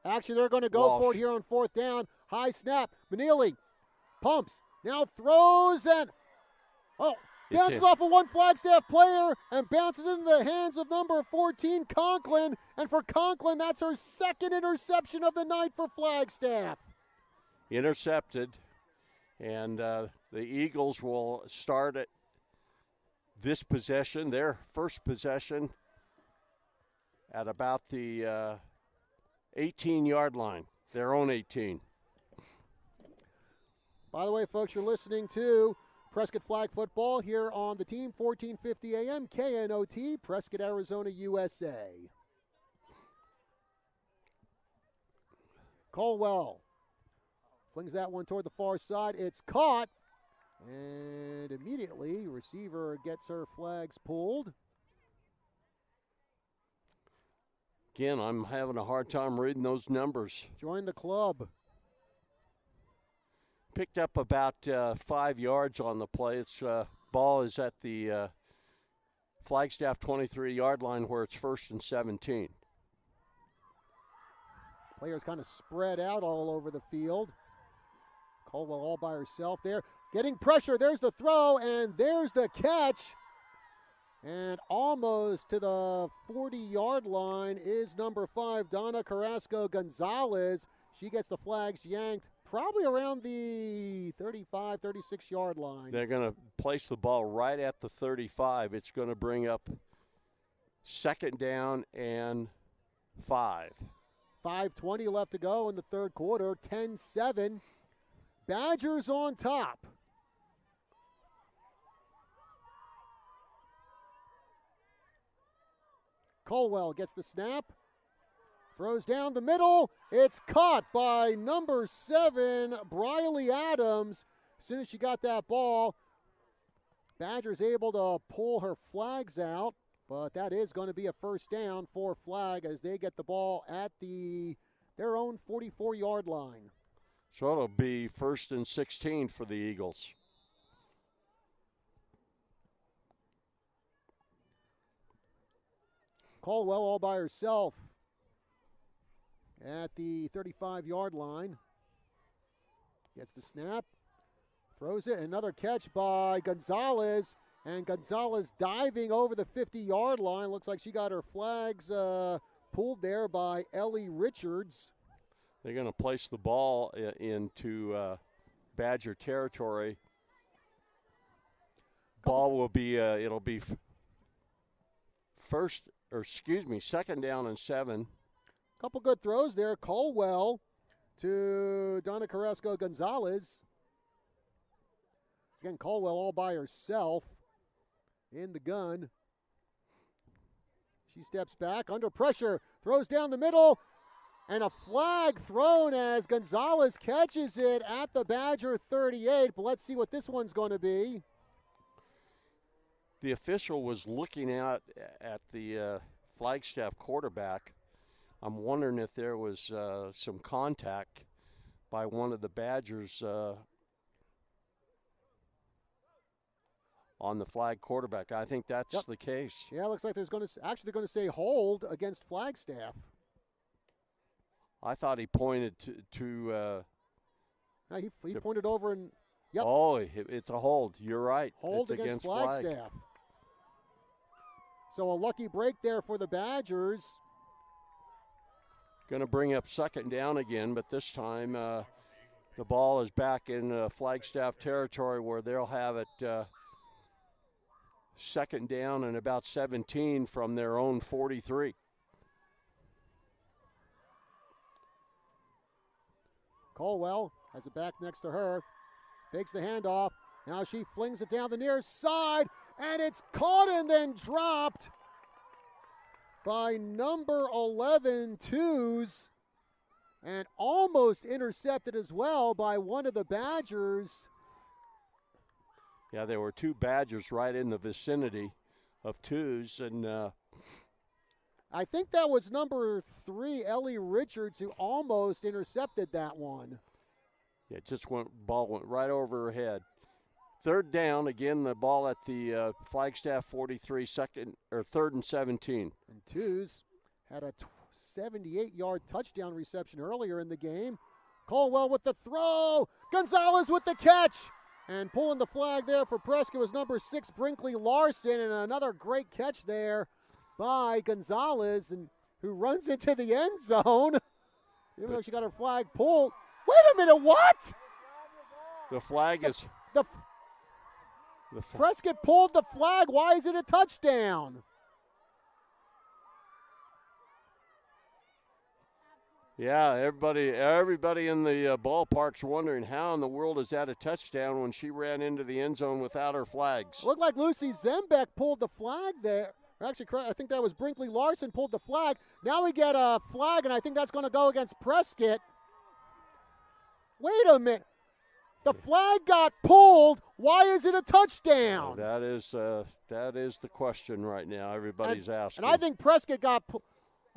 Actually, they're going to go Walsh. for it here on fourth down. High snap. Manili pumps. Now throws and bounces off of one Flagstaff player and bounces into the hands of number 14, Conklin. And for Conklin, that's her second interception of the night for Flagstaff. Intercepted. And the Eagles will start at this possession, their first possession, at about the 18-yard line, their own 18. By the way, folks, you're listening to Prescott Flag Football here on the team, 1450 AM, KNOT, Prescott, Arizona, USA. Colwell flings that one toward the far side. It's caught, and immediately receiver gets her flags pulled. Again, I'm having a hard time reading those numbers. Join the club. Picked up about 5 yards on the play. Its ball is at the Flagstaff 23-yard line where it's 1st and 17. Players kind of spread out all over the field. Caldwell all by herself there. Getting pressure. There's the throw, and there's the catch. And almost to the 40-yard line is number 5, Donna Carrasco-Gonzalez. She gets the flags yanked probably around the 35, 36-yard line. They're going to place the ball right at the 35. It's going to bring up 2nd down and 5. 5:20 left to go in the third quarter. 10-7. Badgers on top. Colwell gets the snap. Throws down the middle. It's caught by number 7, Briley Adams. As soon as she got that ball, Badgers able to pull her flags out. But that is going to be a first down for Flag as they get the ball at their own 44-yard line. So it'll be 1st and 16 for the Eagles. Caldwell all by herself at the 35-yard line. Gets the snap. Throws it. Another catch by Gonzalez. And Gonzalez diving over the 50-yard line. Looks like she got her flags pulled there by Ellie Richards. They're going to place the ball into Badger territory. Ball will be, it'll be 2nd down and 7. Couple good throws there. Colwell to Donna Carrasco-Gonzalez. Again, Colwell all by herself in the gun. She steps back under pressure, throws down the middle, and a flag thrown as Gonzalez catches it at the Badger 38. But let's see what this one's going to be. The official was looking out at the Flagstaff quarterback. I'm wondering if there was some contact by one of the Badgers on the Flag quarterback. I think that's the case. Yeah, looks like they're going to say hold against Flagstaff. I thought he pointed to he pointed over and yep. Oh, it's a hold. You're right. Hold it's against Flagstaff. Flag. So a lucky break there for the Badgers. Going to bring up 2nd down again, but this time the ball is back in Flagstaff territory where they'll have it 2nd down and about 17 from their own 43. Colwell has it back next to her. Fakes the handoff. Now she flings it down the near side, and it's caught and then dropped by number 11, Twos, and almost intercepted as well by one of the Badgers. Yeah, there were 2 Badgers right in the vicinity of Twos, and I think that was number 3, Ellie Richards, who almost intercepted that one. Yeah, ball went right over her head. 3rd down, again, the ball at the Flagstaff 43, 3rd and 17. And Twos had a 78-yard touchdown reception earlier in the game. Colwell with the throw. Gonzalez with the catch. And pulling the flag there for Prescott was number 6, Brinkley Larson, and another great catch there by Gonzalez, and who runs into the end zone. Even though she got her flag pulled. Wait a minute, what? The flag is... Prescott pulled the flag. Why is it a touchdown? Yeah, everybody in the ballpark's wondering how in the world is that a touchdown when she ran into the end zone without her flags. Looked like Lucy Zembeck pulled the flag there. Actually, I think that was Brinkley Larson pulled the flag. Now we get a flag, and I think that's going to go against Prescott. Wait a minute. The flag got pulled. Why is it a touchdown? That is the question right now. Everybody's asking. And I think Prescott got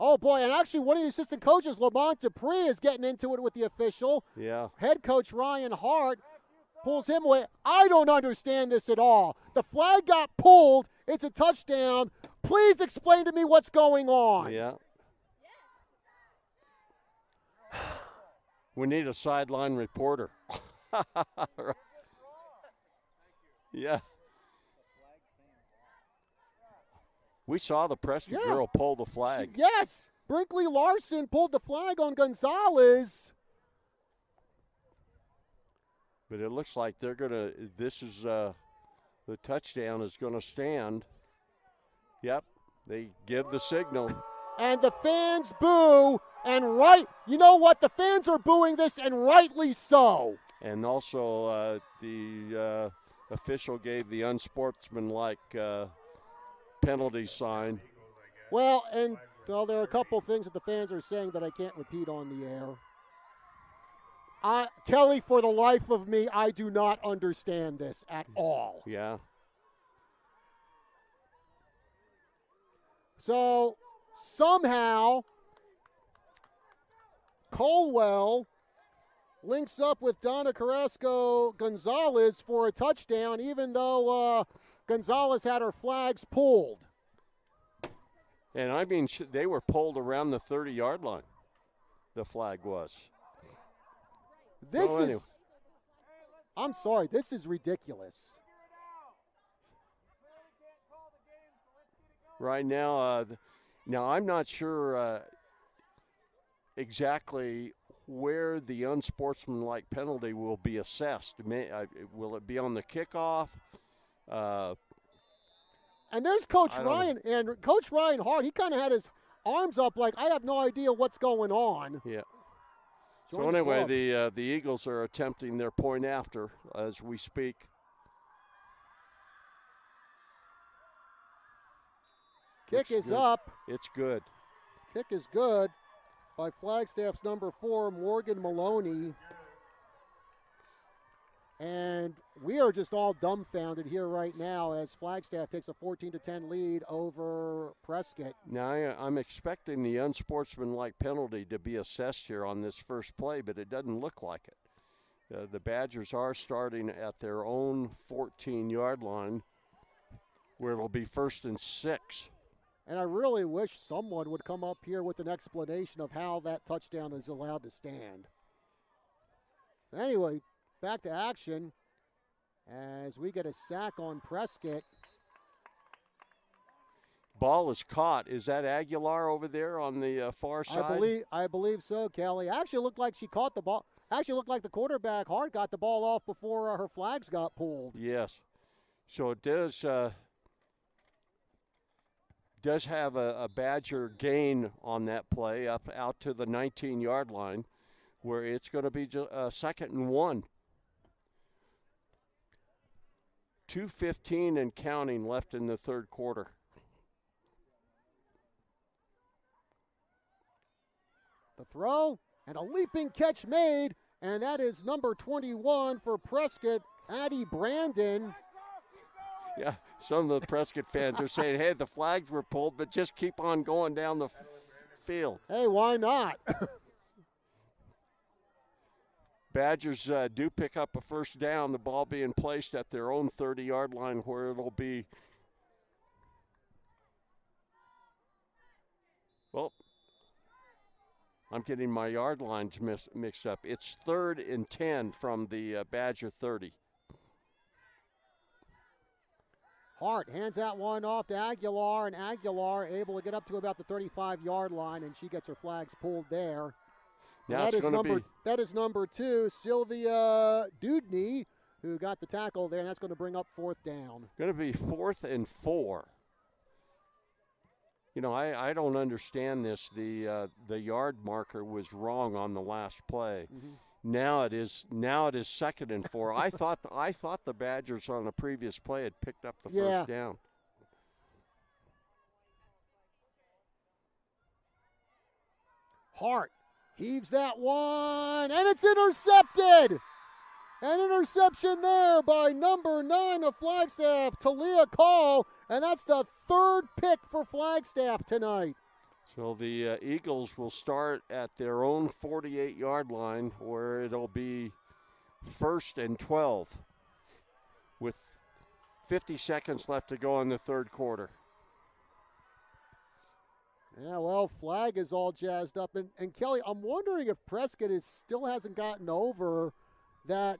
Oh, boy, and actually one of the assistant coaches, Lamont Dupree, is getting into it with the official. Yeah. Head coach Ryan Hart pulls him away. I don't understand this at all. The flag got pulled. It's a touchdown. Please explain to me what's going on. Yeah. We need a sideline reporter. Yeah. We saw the Prescott girl pull the flag. Yes. Brinkley Larson pulled the flag on Gonzalez. But it looks like they're going to, the touchdown is going to stand. Yep, they give the signal. And the fans boo, and you know what? The fans are booing this, and rightly so. And also the official gave the unsportsmanlike penalty sign. Well, there are a couple things that the fans are saying that I can't repeat on the air. Kelly, for the life of me, I do not understand this at all. Yeah. So somehow Colwell links up with Donna Carrasco-Gonzalez for a touchdown, even though Gonzalez had her flags pulled. And I mean, they were pulled around the 30-yard line, the flag was. I'm sorry, this is ridiculous. Right now, I'm not sure exactly where the unsportsmanlike penalty will be assessed. Will it be on the kickoff? And there's Coach Ryan, and Coach Ryan Hart, he kind of had his arms up like, I have no idea what's going on. Yeah. So anyway, the Eagles are attempting their point after as we speak. Kick is up. It's good. Kick is good by Flagstaff's number 4, Morgan Maloney. And we are just all dumbfounded here right now as Flagstaff takes a 14-10 lead over Prescott. Now, I'm expecting the unsportsmanlike penalty to be assessed here on this first play, but it doesn't look like it. The Badgers are starting at their own 14-yard line where it'll be 1st and 6. And I really wish someone would come up here with an explanation of how that touchdown is allowed to stand. Anyway, back to action as we get a sack on Prescott. Ball is caught. Is that Aguilar over there on the far side? I believe so, Kelly. Actually looked like she caught the ball. Actually looked like the quarterback, Hart, got the ball off before her flags got pulled. Yes. So it does have a Badger gain on that play up out to the 19-yard line where it's going to be 2nd and 1. 2:15 and counting left in the third quarter. The throw and a leaping catch made, and that is number 21 for Prescott, Addie Brandon. Yeah, some of the Prescott fans are saying, hey, the flags were pulled, but just keep on going down the field. Hey, why not? Badgers do pick up a first down, the ball being placed at their own 30-yard line where it'll be, well, I'm getting my yard lines mixed up. It's 3rd and 10 from the Badger 30. Hart hands that one off to Aguilar, and Aguilar able to get up to about the 35-yard line, and she gets her flags pulled there. Now that is number 2, Sylvia Dudney, who got the tackle there, and that's going to bring up 4th down. Going to be 4th and 4. You know, I don't understand this. The yard marker was wrong on the last play. Mm-hmm. Now it is 2nd and 4. I thought the Badgers on the previous play had picked up the first down. Hart heaves that one, and it's intercepted. An interception there by number 9 of Flagstaff, Talia Call, and that's the 3rd pick for Flagstaff tonight. So the Eagles will start at their own 48-yard line, where it'll be 1st and 12 with 50 seconds left to go in the third quarter. Yeah, well, flag is all jazzed up. And Kelly, I'm wondering if Prescott still hasn't gotten over that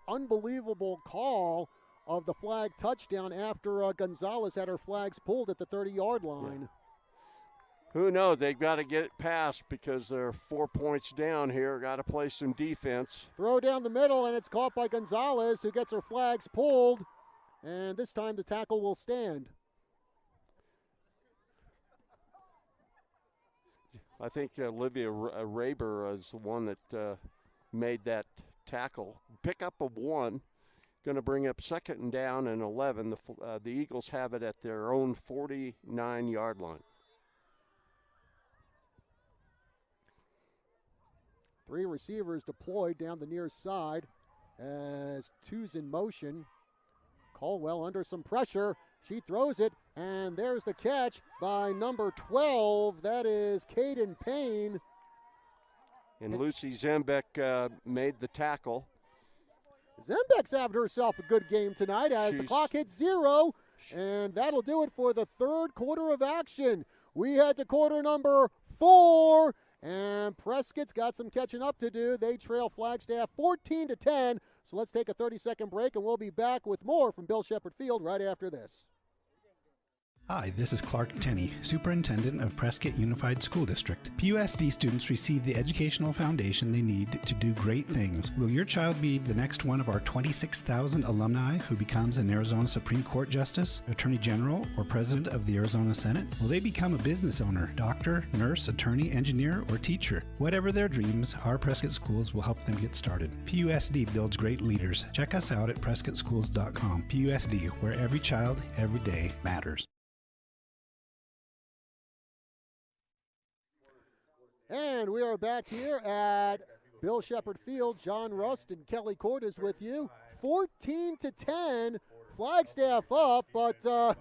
unbelievable call of the flag touchdown after Gonzalez had her flags pulled at the 30-yard line. Yeah. Who knows? They've got to get it past because they're 4 points down here. Got to play some defense. Throw down the middle, and it's caught by Gonzalez, who gets her flags pulled. And this time the tackle will stand. I think Olivia Raber is the one that made that tackle. Pick up a 1. Going to bring up 2nd and down and 11. The Eagles have it at their own 49-yard line. 3 receivers deployed down the near side as 2's in motion. Caldwell under some pressure. She throws it, and there's the catch by number 12. That is Caden Payne. And Lucy Zembeck made the tackle. Zembeck's having herself a good game tonight as the clock hits 0, and that'll do it for the third quarter of action. We head to quarter number 4, and Prescott's got some catching up to do. They trail Flagstaff 14-10. So let's take a 30-second break, and we'll be back with more from Bill Shepherd Field right after this. Hi, this is Clark Tenney, Superintendent of Prescott Unified School District. PUSD students receive the educational foundation they need to do great things. Will your child be the next one of our 26,000 alumni who becomes an Arizona Supreme Court Justice, Attorney General, or President of the Arizona Senate? Will they become a business owner, doctor, nurse, attorney, engineer, or teacher? Whatever their dreams, our Prescott schools will help them get started. PUSD builds great leaders. Check us out at PrescottSchools.com. PUSD, where every child, every day matters. And we are back here at Bill Shepherd Field. John Rust and Kelly Court is with you. 14-10, Flagstaff up, but a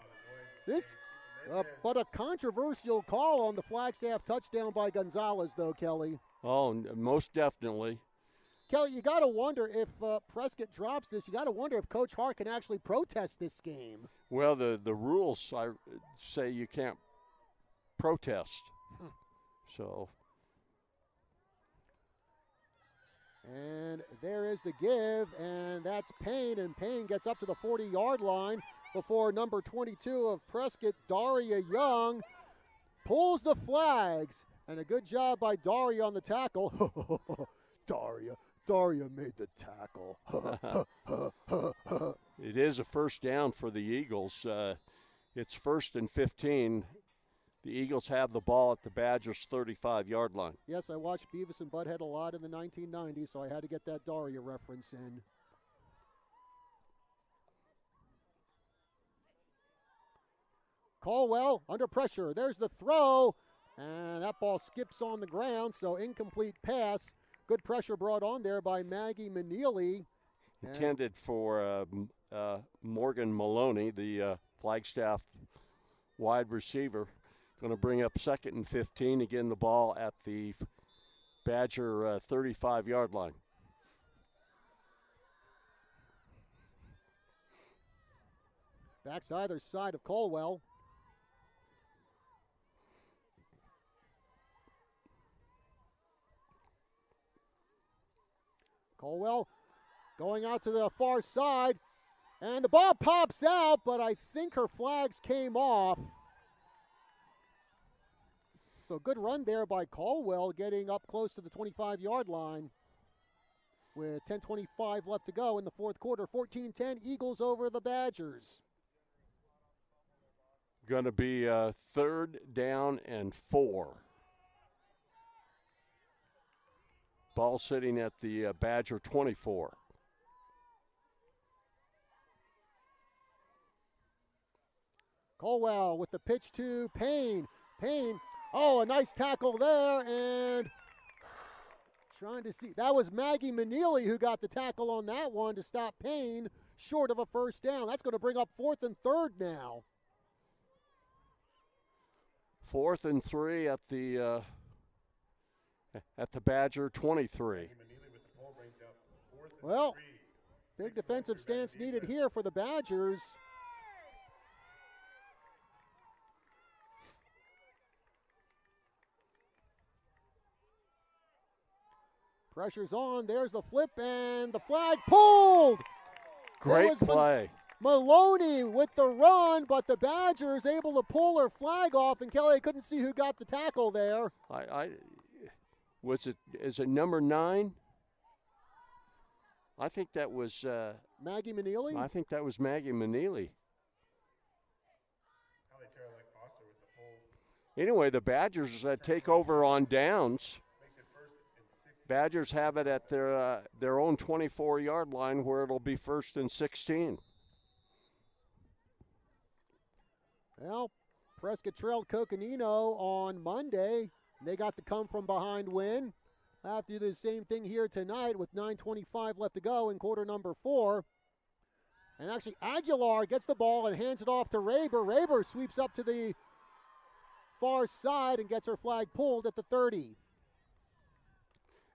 controversial call on the Flagstaff touchdown by Gonzalez, though, Kelly. Oh, most definitely. Kelly, you got to wonder if Prescott drops this. You got to wonder if Coach Hart can actually protest this game. Well, the rules say you can't protest. So. And there is the give, and that's Payne, and Payne gets up to the 40-yard line before number 22 of Prescott, Daria Young, pulls the flags. And a good job by Daria on the tackle. Daria made the tackle. It is a first down for the Eagles. It's 1st and 15. The Eagles have the ball at the Badgers' 35-yard line. Yes, I watched Beavis and Butthead a lot in the 1990s, so I had to get that Daria reference in. Caldwell under pressure. There's the throw, and that ball skips on the ground, so incomplete pass. Good pressure brought on there by Maggie Meneely. Intended for Morgan Maloney, the Flagstaff wide receiver. Going to bring up 2nd and 15. Again, the ball at the Badger 35-yard line. Backs to either side of Caldwell. Caldwell going out to the far side. And the ball pops out, but I think her flags came off. So good run there by Caldwell, getting up close to the 25-yard line with 10:25 left to go in the fourth quarter. 14-10, Eagles over the Badgers. Going to be 3rd down and 4. Ball sitting at the Badger 24. Caldwell with the pitch to Payne. Payne, oh, a nice tackle there, and trying to see. That was Maggie Meneely who got the tackle on that one to stop Payne short of a first down. That's going to bring up 4th and 3rd now. 4th and 3 at the Badger 23. Well, big defensive stance needed here for the Badgers. Pressure's on. There's the flip, and the flag pulled. Great play. Maloney with the run, but the Badgers able to pull her flag off, and Kelly couldn't see who got the tackle there. Is it number 9? I think that was Maggie Maneely. I think that was Maggie Maneely. Anyway, the Badgers take over on downs. Badgers have it at their own 24-yard line, where it'll be 1st and 16. Well, Prescott trailed Coconino on Monday. They got the come-from-behind win. Have to do the same thing here tonight with 9:25 left to go in quarter number 4. And actually, Aguilar gets the ball and hands it off to Raber. Raber sweeps up to the far side and gets her flag pulled at the 30.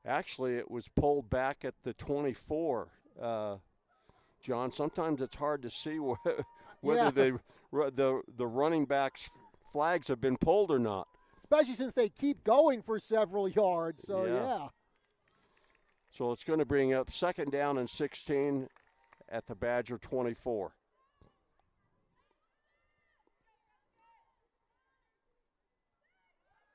Actually, it was pulled back at the 24. John, sometimes it's hard to see whether the running backs' flags have been pulled or not. Especially since they keep going for several yards. So, yeah. So it's going to bring up 2nd down and 16 at the Badger 24.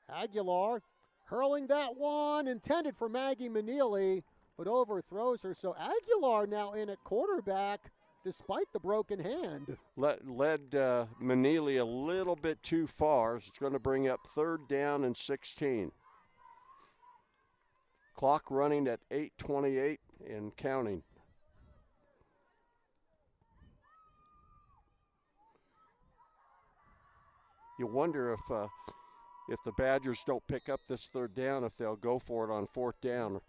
Aguilar hurling that one, intended for Maggie Maneely, but overthrows her. So Aguilar now in at quarterback, despite the broken hand. Led Maneely a little bit too far. It's going to bring up 3rd down and 16. Clock running at 8:28 and counting. You wonder if the Badgers don't pick up this 3rd down, if they'll go for it on 4th down.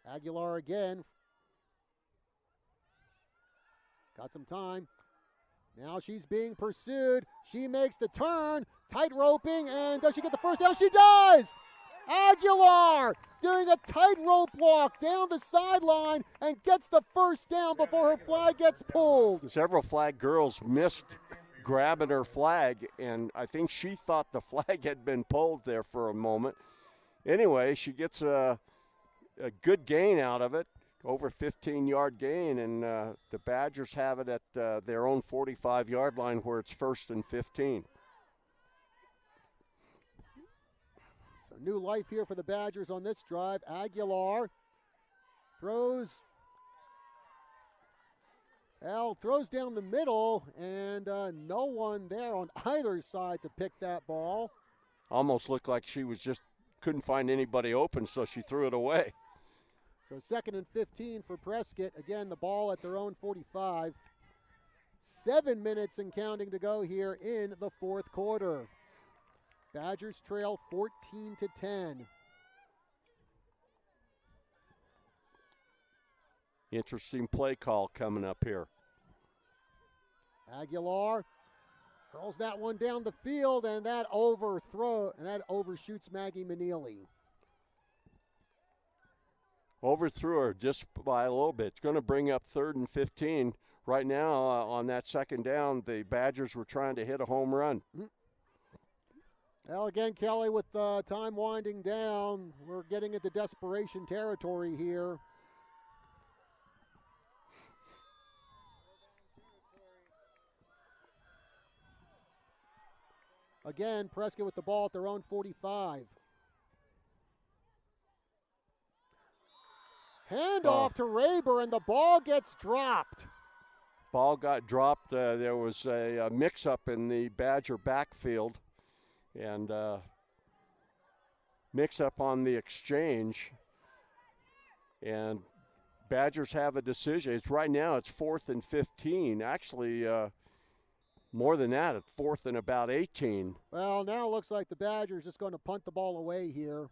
Aguilar again. Got some time. Now she's being pursued. She makes the turn, tight roping, and does she get the first down? She does! Aguilar doing a tightrope walk down the sideline and gets the first down before her flag gets pulled. Several flag girls missed grabbing her flag, and I think she thought the flag had been pulled there for a moment. Anyway, she gets a good gain out of it, over 15-yard gain, and the Badgers have it at their own 45-yard line, where it's 1st and 15. So new life here for the Badgers on this drive. Aguilar throws down the middle, and no one there on either side to pick that ball. Almost looked like she was just couldn't find anybody open, so she threw it away. So 2nd and 15 for Prescott. Again, the ball at their own 45. 7 minutes and counting to go here in the 4th quarter. Badgers trail 14-10. Interesting play call coming up here. Aguilar hurls that one down the field, and that overshoots Maggie Maneely. Overthrew her just by a little bit. It's going to bring up 3rd and 15. Right now, on that 2nd down, the Badgers were trying to hit a home run. Well, again, Kelly, with time winding down, we're getting into desperation territory here. Again, Prescott with the ball at their own 45. Handoff to Raber, and the ball gets dropped. Ball got dropped. There was a mix-up in the Badger backfield, and mix-up on the exchange. And Badgers have a decision. It's right now, it's 4th and 15. Actually, more than that, it's 4th and about 18. Well, now it looks like the Badgers just going to punt the ball away here.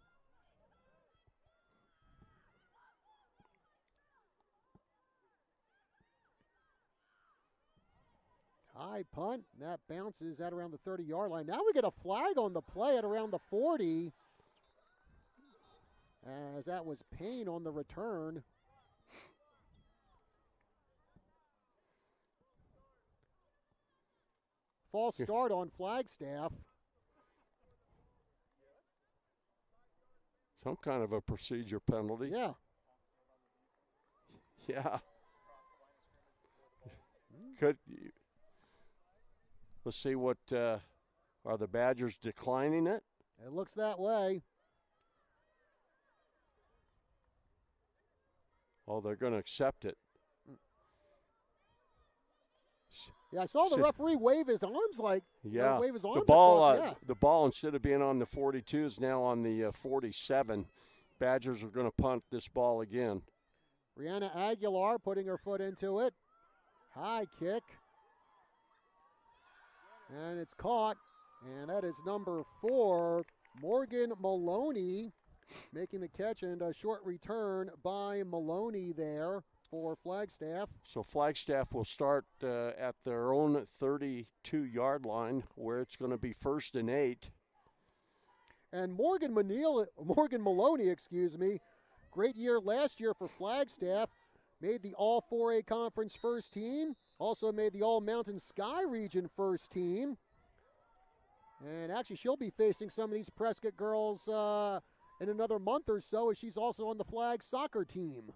High punt, and that bounces at around the 30-yard line. Now we get a flag on the play at around the 40, as that was Payne on the return. False start on Flagstaff. Some kind of a procedure penalty. Yeah. Yeah. Let's see what, are the Badgers declining it? It looks that way. Oh, they're going to accept it. Yeah, I saw the referee wave his arms like, yeah, wave his arms the ball, across, the ball instead of being on the 42 is now on the 47. Badgers are going to punt this ball again. Brianna Aguilar putting her foot into it. High kick. And it's caught. And that is number 4, Morgan Maloney, making the catch, and a short return by Maloney there for Flagstaff. So Flagstaff will start at their own 32-yard line, where it's going to be 1st and 8. And Morgan Maloney, great year last year for Flagstaff. Made the All-4A Conference first team. Also made the All-Mountain Sky Region first team. And actually, she'll be facing some of these Prescott girls in another month or so, as she's also on the flag soccer team.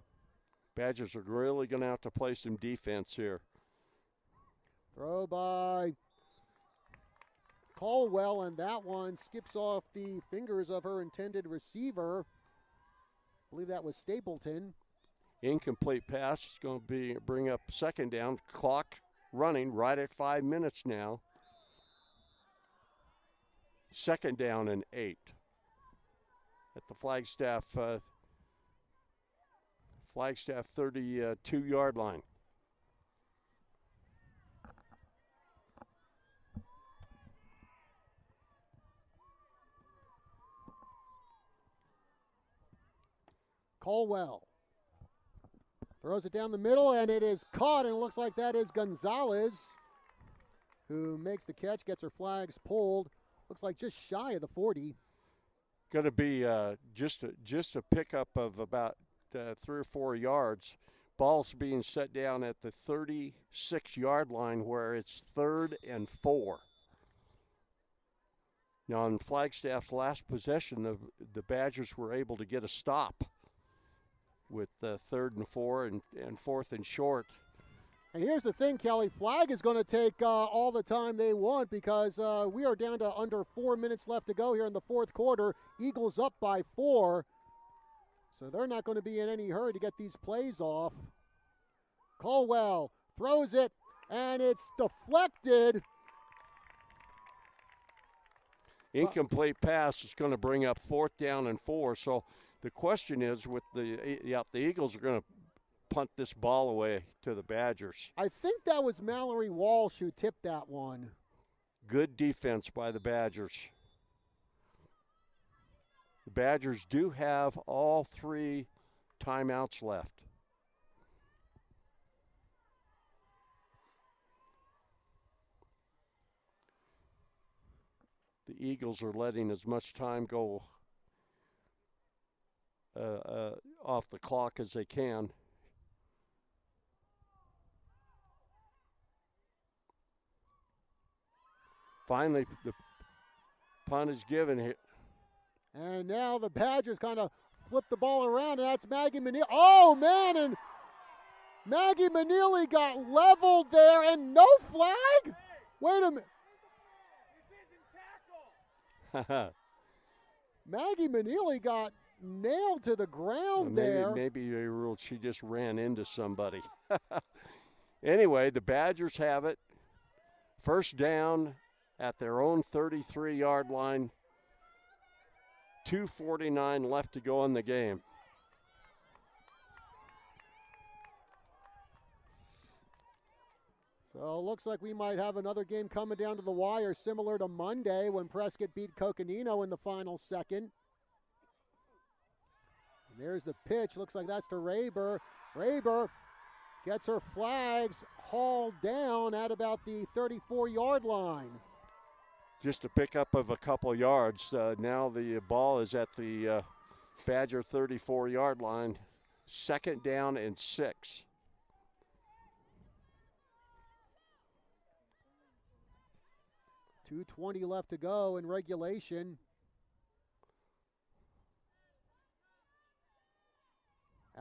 Badgers are really going to have to play some defense here. Throw by Caldwell, and that one skips off the fingers of her intended receiver. I believe that was Stapleton. Incomplete pass is going to bring up 2nd down. Clock running right at 5 minutes now. 2nd down and 8 at the Flagstaff 32-yard line. Caldwell throws it down the middle, and it is caught, and it looks like that is Gonzalez, who makes the catch, gets her flags pulled. Looks like just shy of the 40. Going to be just a pickup of about 3 or 4 yards. Ball's being set down at the 36-yard line, where it's 3rd and 4. Now, in Flagstaff's last possession, the Badgers were able to get a stop with 3rd and 4 and 4th and short. And here's the thing, Kelly. Flag is going to take all the time they want, because we are down to under 4 minutes left to go here in the 4th quarter. Eagles up by 4. So they're not going to be in any hurry to get these plays off. Caldwell throws it, and it's deflected. Incomplete pass is going to bring up 4th down and 4. So the question is, with the Eagles are going to punt this ball away to the Badgers. I think that was Mallory Walsh who tipped that one. Good defense by the Badgers. The Badgers do have all 3 timeouts left. The Eagles are letting as much time go off the clock as they can. Finally, the punt is given here. And now the Badgers kind of flip the ball around, and that's Maggie Maneely. Oh, man, and Maggie Maneely got leveled there, and no flag? Wait a minute. Maggie Maneely got nailed to the ground there. Maybe they ruled she just ran into somebody. Anyway, the Badgers have it. 1st down at their own 33-yard line. 2:49 left to go in the game. So it looks like we might have another game coming down to the wire, similar to Monday when Prescott beat Coconino in the final second. And there's the pitch. Looks like that's to Raber. Raber gets her flags hauled down at about the 34-yard line. Just a pickup of a couple yards. Now the ball is at the Badger 34-yard line. 2nd down and 6. .220 left to go in regulation.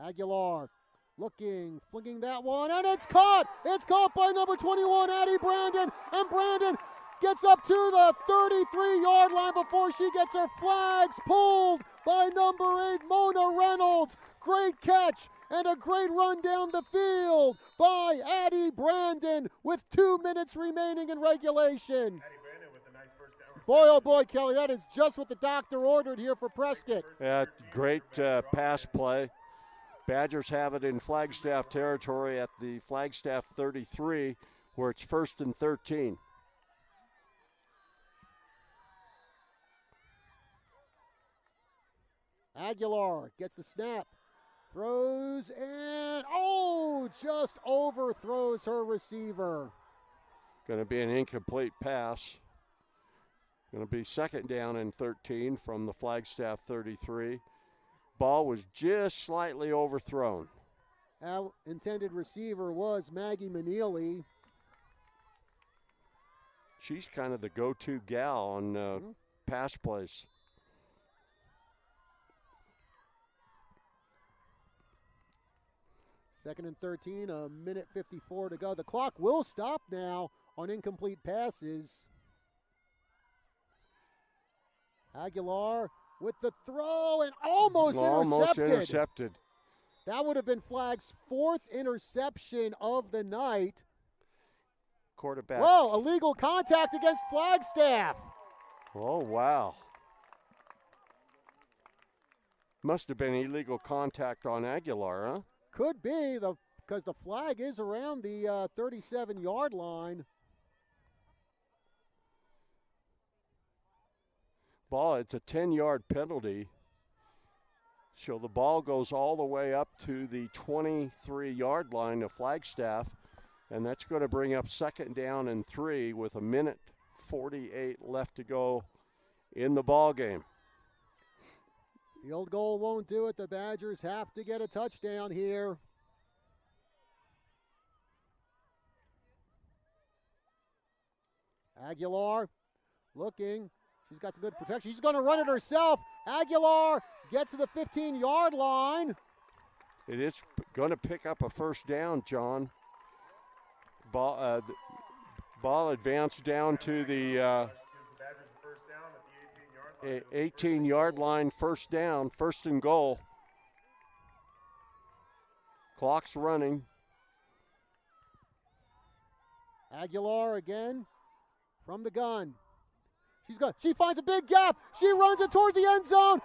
Aguilar looking, flinging that one, and it's caught! It's caught by number 21, Addie Brandon, and Brandon gets up to the 33-yard line before she gets her flags pulled by number 8, Mona Reynolds. Great catch and a great run down the field by Addie Brandon with 2 minutes remaining in regulation. Boy, oh boy, Kelly, that is just what the doctor ordered here for Prescott. Yeah, great pass play. Badgers have it in Flagstaff territory at the Flagstaff 33, where it's 1st and 13. Aguilar gets the snap, throws, and just overthrows her receiver. Going to be an incomplete pass. Going to be 2nd down and 13 from the Flagstaff 33. Ball was just slightly overthrown. Our intended receiver was Maggie Maneely. She's kind of the go-to gal on pass plays. Second and 13, a minute 54 to go. The clock will stop now on incomplete passes. Aguilar with the throw and almost intercepted. That would have been Flag's 4th interception of the night. Quarterback. Whoa, illegal contact against Flagstaff. Oh, wow. Must have been illegal contact on Aguilar, huh? Could be, because the flag is around the 37-yard line. Ball, it's a 10-yard penalty. So the ball goes all the way up to the 23-yard line of Flagstaff, and that's going to bring up 2nd down and 3 with a minute 48 left to go in the ball game. Field goal won't do it. The Badgers have to get a touchdown here. Aguilar looking. She's got some good protection. She's going to run it herself. Aguilar gets to the 15-yard line. It is going to pick up a 1st down, John. Ball advanced down to the 18-yard line, 1st down, 1st and goal. Clock's running. Aguilar again from the gun. She finds a big gap. She runs it toward the end zone.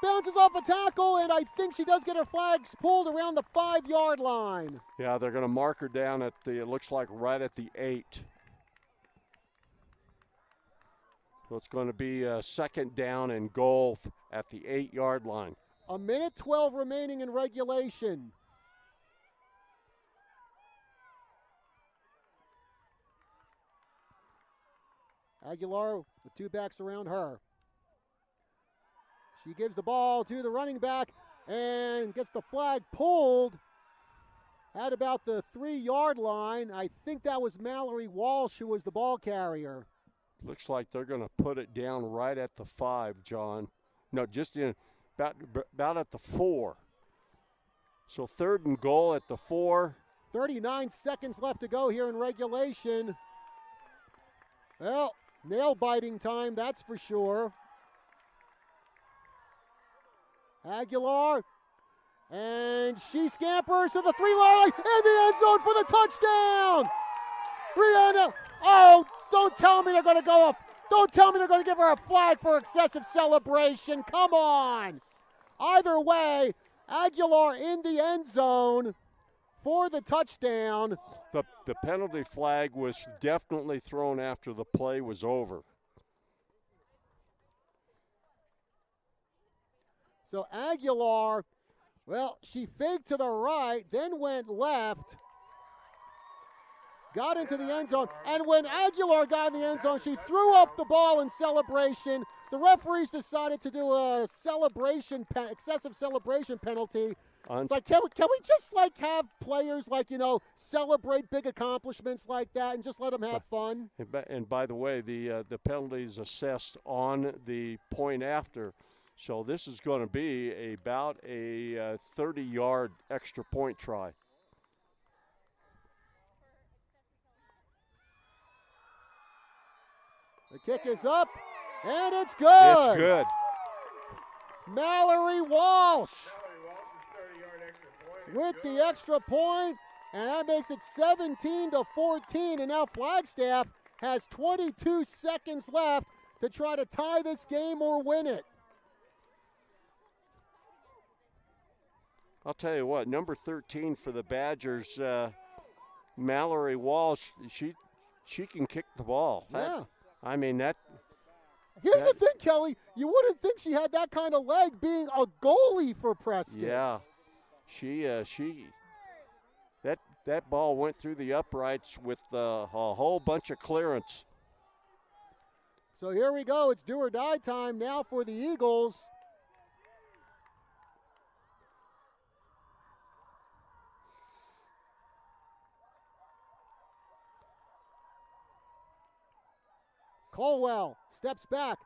Bounces off a tackle, and I think she does get her flags pulled around the 5-yard line. Yeah, they're going to mark her down at it looks like right at the 8. So it's going to be a 2nd down and goal at the 8-yard line. A minute 12 remaining in regulation. Aguilar with 2 backs around her. She gives the ball to the running back and gets the flag pulled at about the 3-yard line. I think that was Mallory Walsh who was the ball carrier. Looks like they're going to put it down right at the 5, John. No, just in about at the 4. So 3rd and goal at the 4. 39 seconds left to go here in regulation. Well, nail-biting time, that's for sure. Aguilar, and she scampers to the 3-yard line in the end zone for the touchdown. Brianna, don't tell me they're going to go off. Don't tell me they're going to give her a flag for excessive celebration. Come on. Either way, Aguilar in the end zone for the touchdown. The penalty flag was definitely thrown after the play was over. So Aguilar, well, she faked to the right, then went left, got into the end zone. And when Aguilar got in the end zone, she threw up the ball in celebration. The referees decided to do a excessive celebration penalty. It's like, can we just like have players like, celebrate big accomplishments like that and just let them have fun? And by the way, the penalty is assessed on the point after. So this is going to be about a 30-yard extra point try. The kick is up, and it's good. It's good. Mallory Walsh with the extra point, and that makes it 17-14. And now Flagstaff has 22 seconds left to try to tie this game or win it. I'll tell you what, number 13 for the Badgers, Mallory Walsh, she can kick the ball. Yeah. Here's the thing, Kelly. You wouldn't think she had that kind of leg being a goalie for Prescott. Yeah. That ball went through the uprights with a whole bunch of clearance. So here we go. It's do or die time now for the Eagles. Colwell steps back,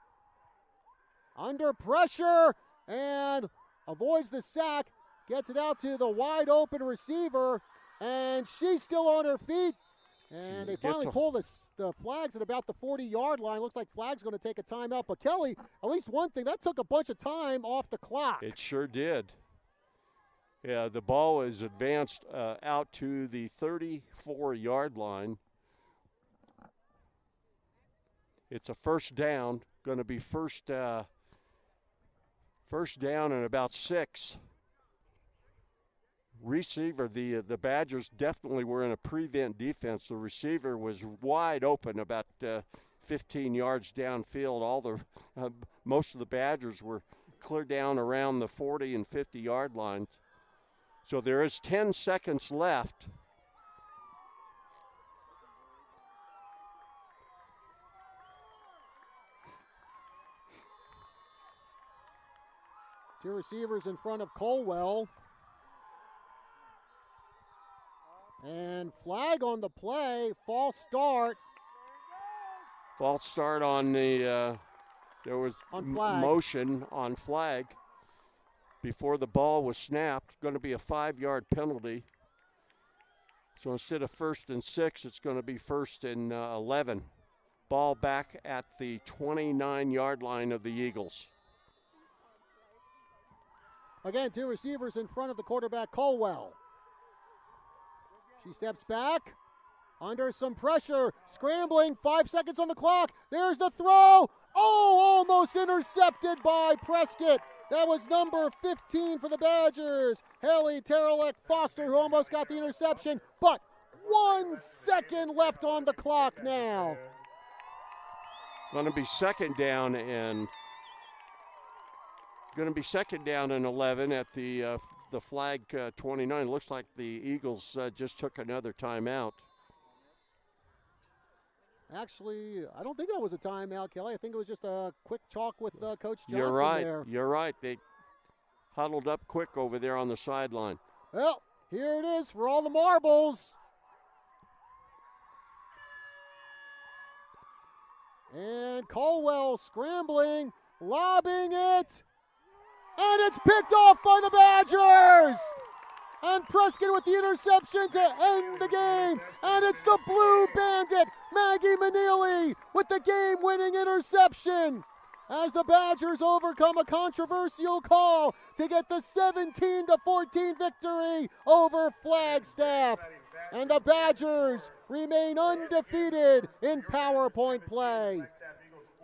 under pressure, and avoids the sack, gets it out to the wide open receiver, and she's still on her feet. And they finally pull the flags at about the 40-yard line. Looks like Flag's going to take a timeout. But Kelly, at least one thing, that took a bunch of time off the clock. It sure did. Yeah, the ball is advanced out to the 34-yard line. It's a first down, going to be first down and about 6. Receiver, the Badgers definitely were in a prevent defense. The receiver was wide open about 15 yards downfield. Most of the Badgers were clear down around the 40 and 50-yard lines. So there is 10 seconds left. Two receivers in front of Colwell. And flag on the play, false start. False start on the, there was motion on flag before the ball was snapped. Going to be a 5-yard penalty. So instead of 1st and 6, it's going to be 1st and 11. Ball back at the 29-yard line of the Eagles. Again, two receivers in front of the quarterback, Colwell. She steps back, under some pressure, scrambling, 5 seconds on the clock. There's the throw. Oh, almost intercepted by Prescott. That was number 15 for the Badgers, Haley Terrelek Foster, who almost got the interception. But 1 second left on the clock now. Going to be second down and 11 at the flag 29. Looks like the Eagles just took another timeout. Actually, I don't think that was a timeout, Kelly. I think it was just a quick talk with Coach Johnson. You're right. There. You're right. They huddled up quick over there on the sideline. Well, here it is for all the marbles. And Colwell scrambling, lobbing it. And it's picked off by the Badgers. And Prescott with the interception to end the game. And it's the Blue Bandit, Maggie Manili, with the game-winning interception. As the Badgers overcome a controversial call to get the 17-14 victory over Flagstaff. And the Badgers remain undefeated in PowerPoint play.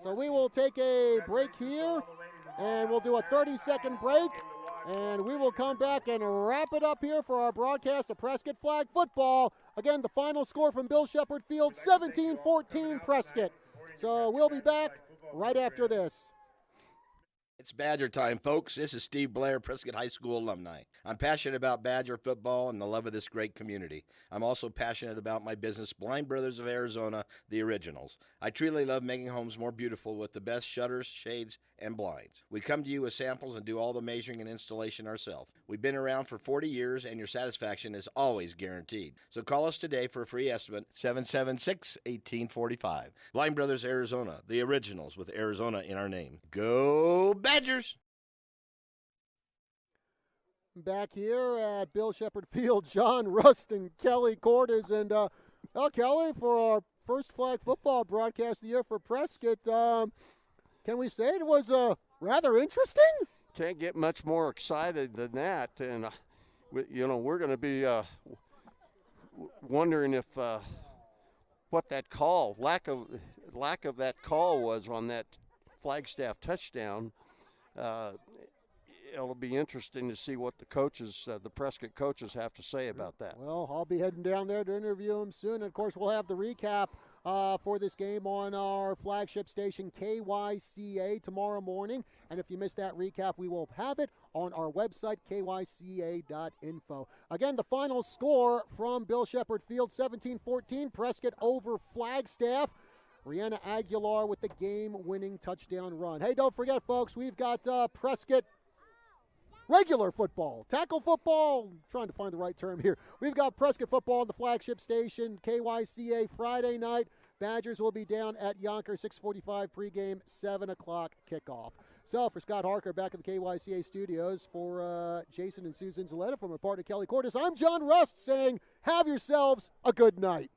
So we will take a break here. And we'll do a 30-second break, and we will come back and wrap it up here for our broadcast of Prescott Flag football. Again, the final score from Bill Shepherd Field, 17-14 Prescott. So we'll be back right after this. It's Badger time, folks. This is Steve Blair, Prescott High School alumni. I'm passionate about Badger football and the love of this great community. I'm also passionate about my business, Blind Brothers of Arizona, the Originals. I truly love making homes more beautiful with the best shutters, shades, and blinds. We come to you with samples and do all the measuring and installation ourselves. We've been around for 40 years, and your satisfaction is always guaranteed. So call us today for a free estimate, 776-1845. Blind Brothers Arizona, the Originals, with Arizona in our name. Go Badgers! Back here at Bill Shepherd Field, John Rust and Kelly Cordes. And, Kelly, for our first flag football broadcast of the year for Prescott, can we say it was rather interesting? Can't get much more excited than that. And, we're going to be wondering if what that call, lack of that call was on that Flagstaff touchdown. It'll be interesting to see what the coaches, the Prescott coaches, have to say about that. Well, I'll be heading down there to interview him soon. And of course, we'll have the recap for this game on our flagship station, KYCA, tomorrow morning. And if you missed that recap, we will have it on our website, kyca.info. Again, the final score from Bill Shepherd Field, 17-14, Prescott over Flagstaff. Rihanna Aguilar with the game-winning touchdown run. Hey, don't forget, folks, we've got Prescott regular football, tackle football, I'm trying to find the right term here. We've got Prescott football on the flagship station, KYCA, Friday night. Badgers will be down at Yonkers, 6:45 pregame, 7 o'clock kickoff. So for Scott Harker back in the KYCA studios, for Jason and Susan Zaletta, from our partner Kelly Cordes, I'm John Rust saying have yourselves a good night.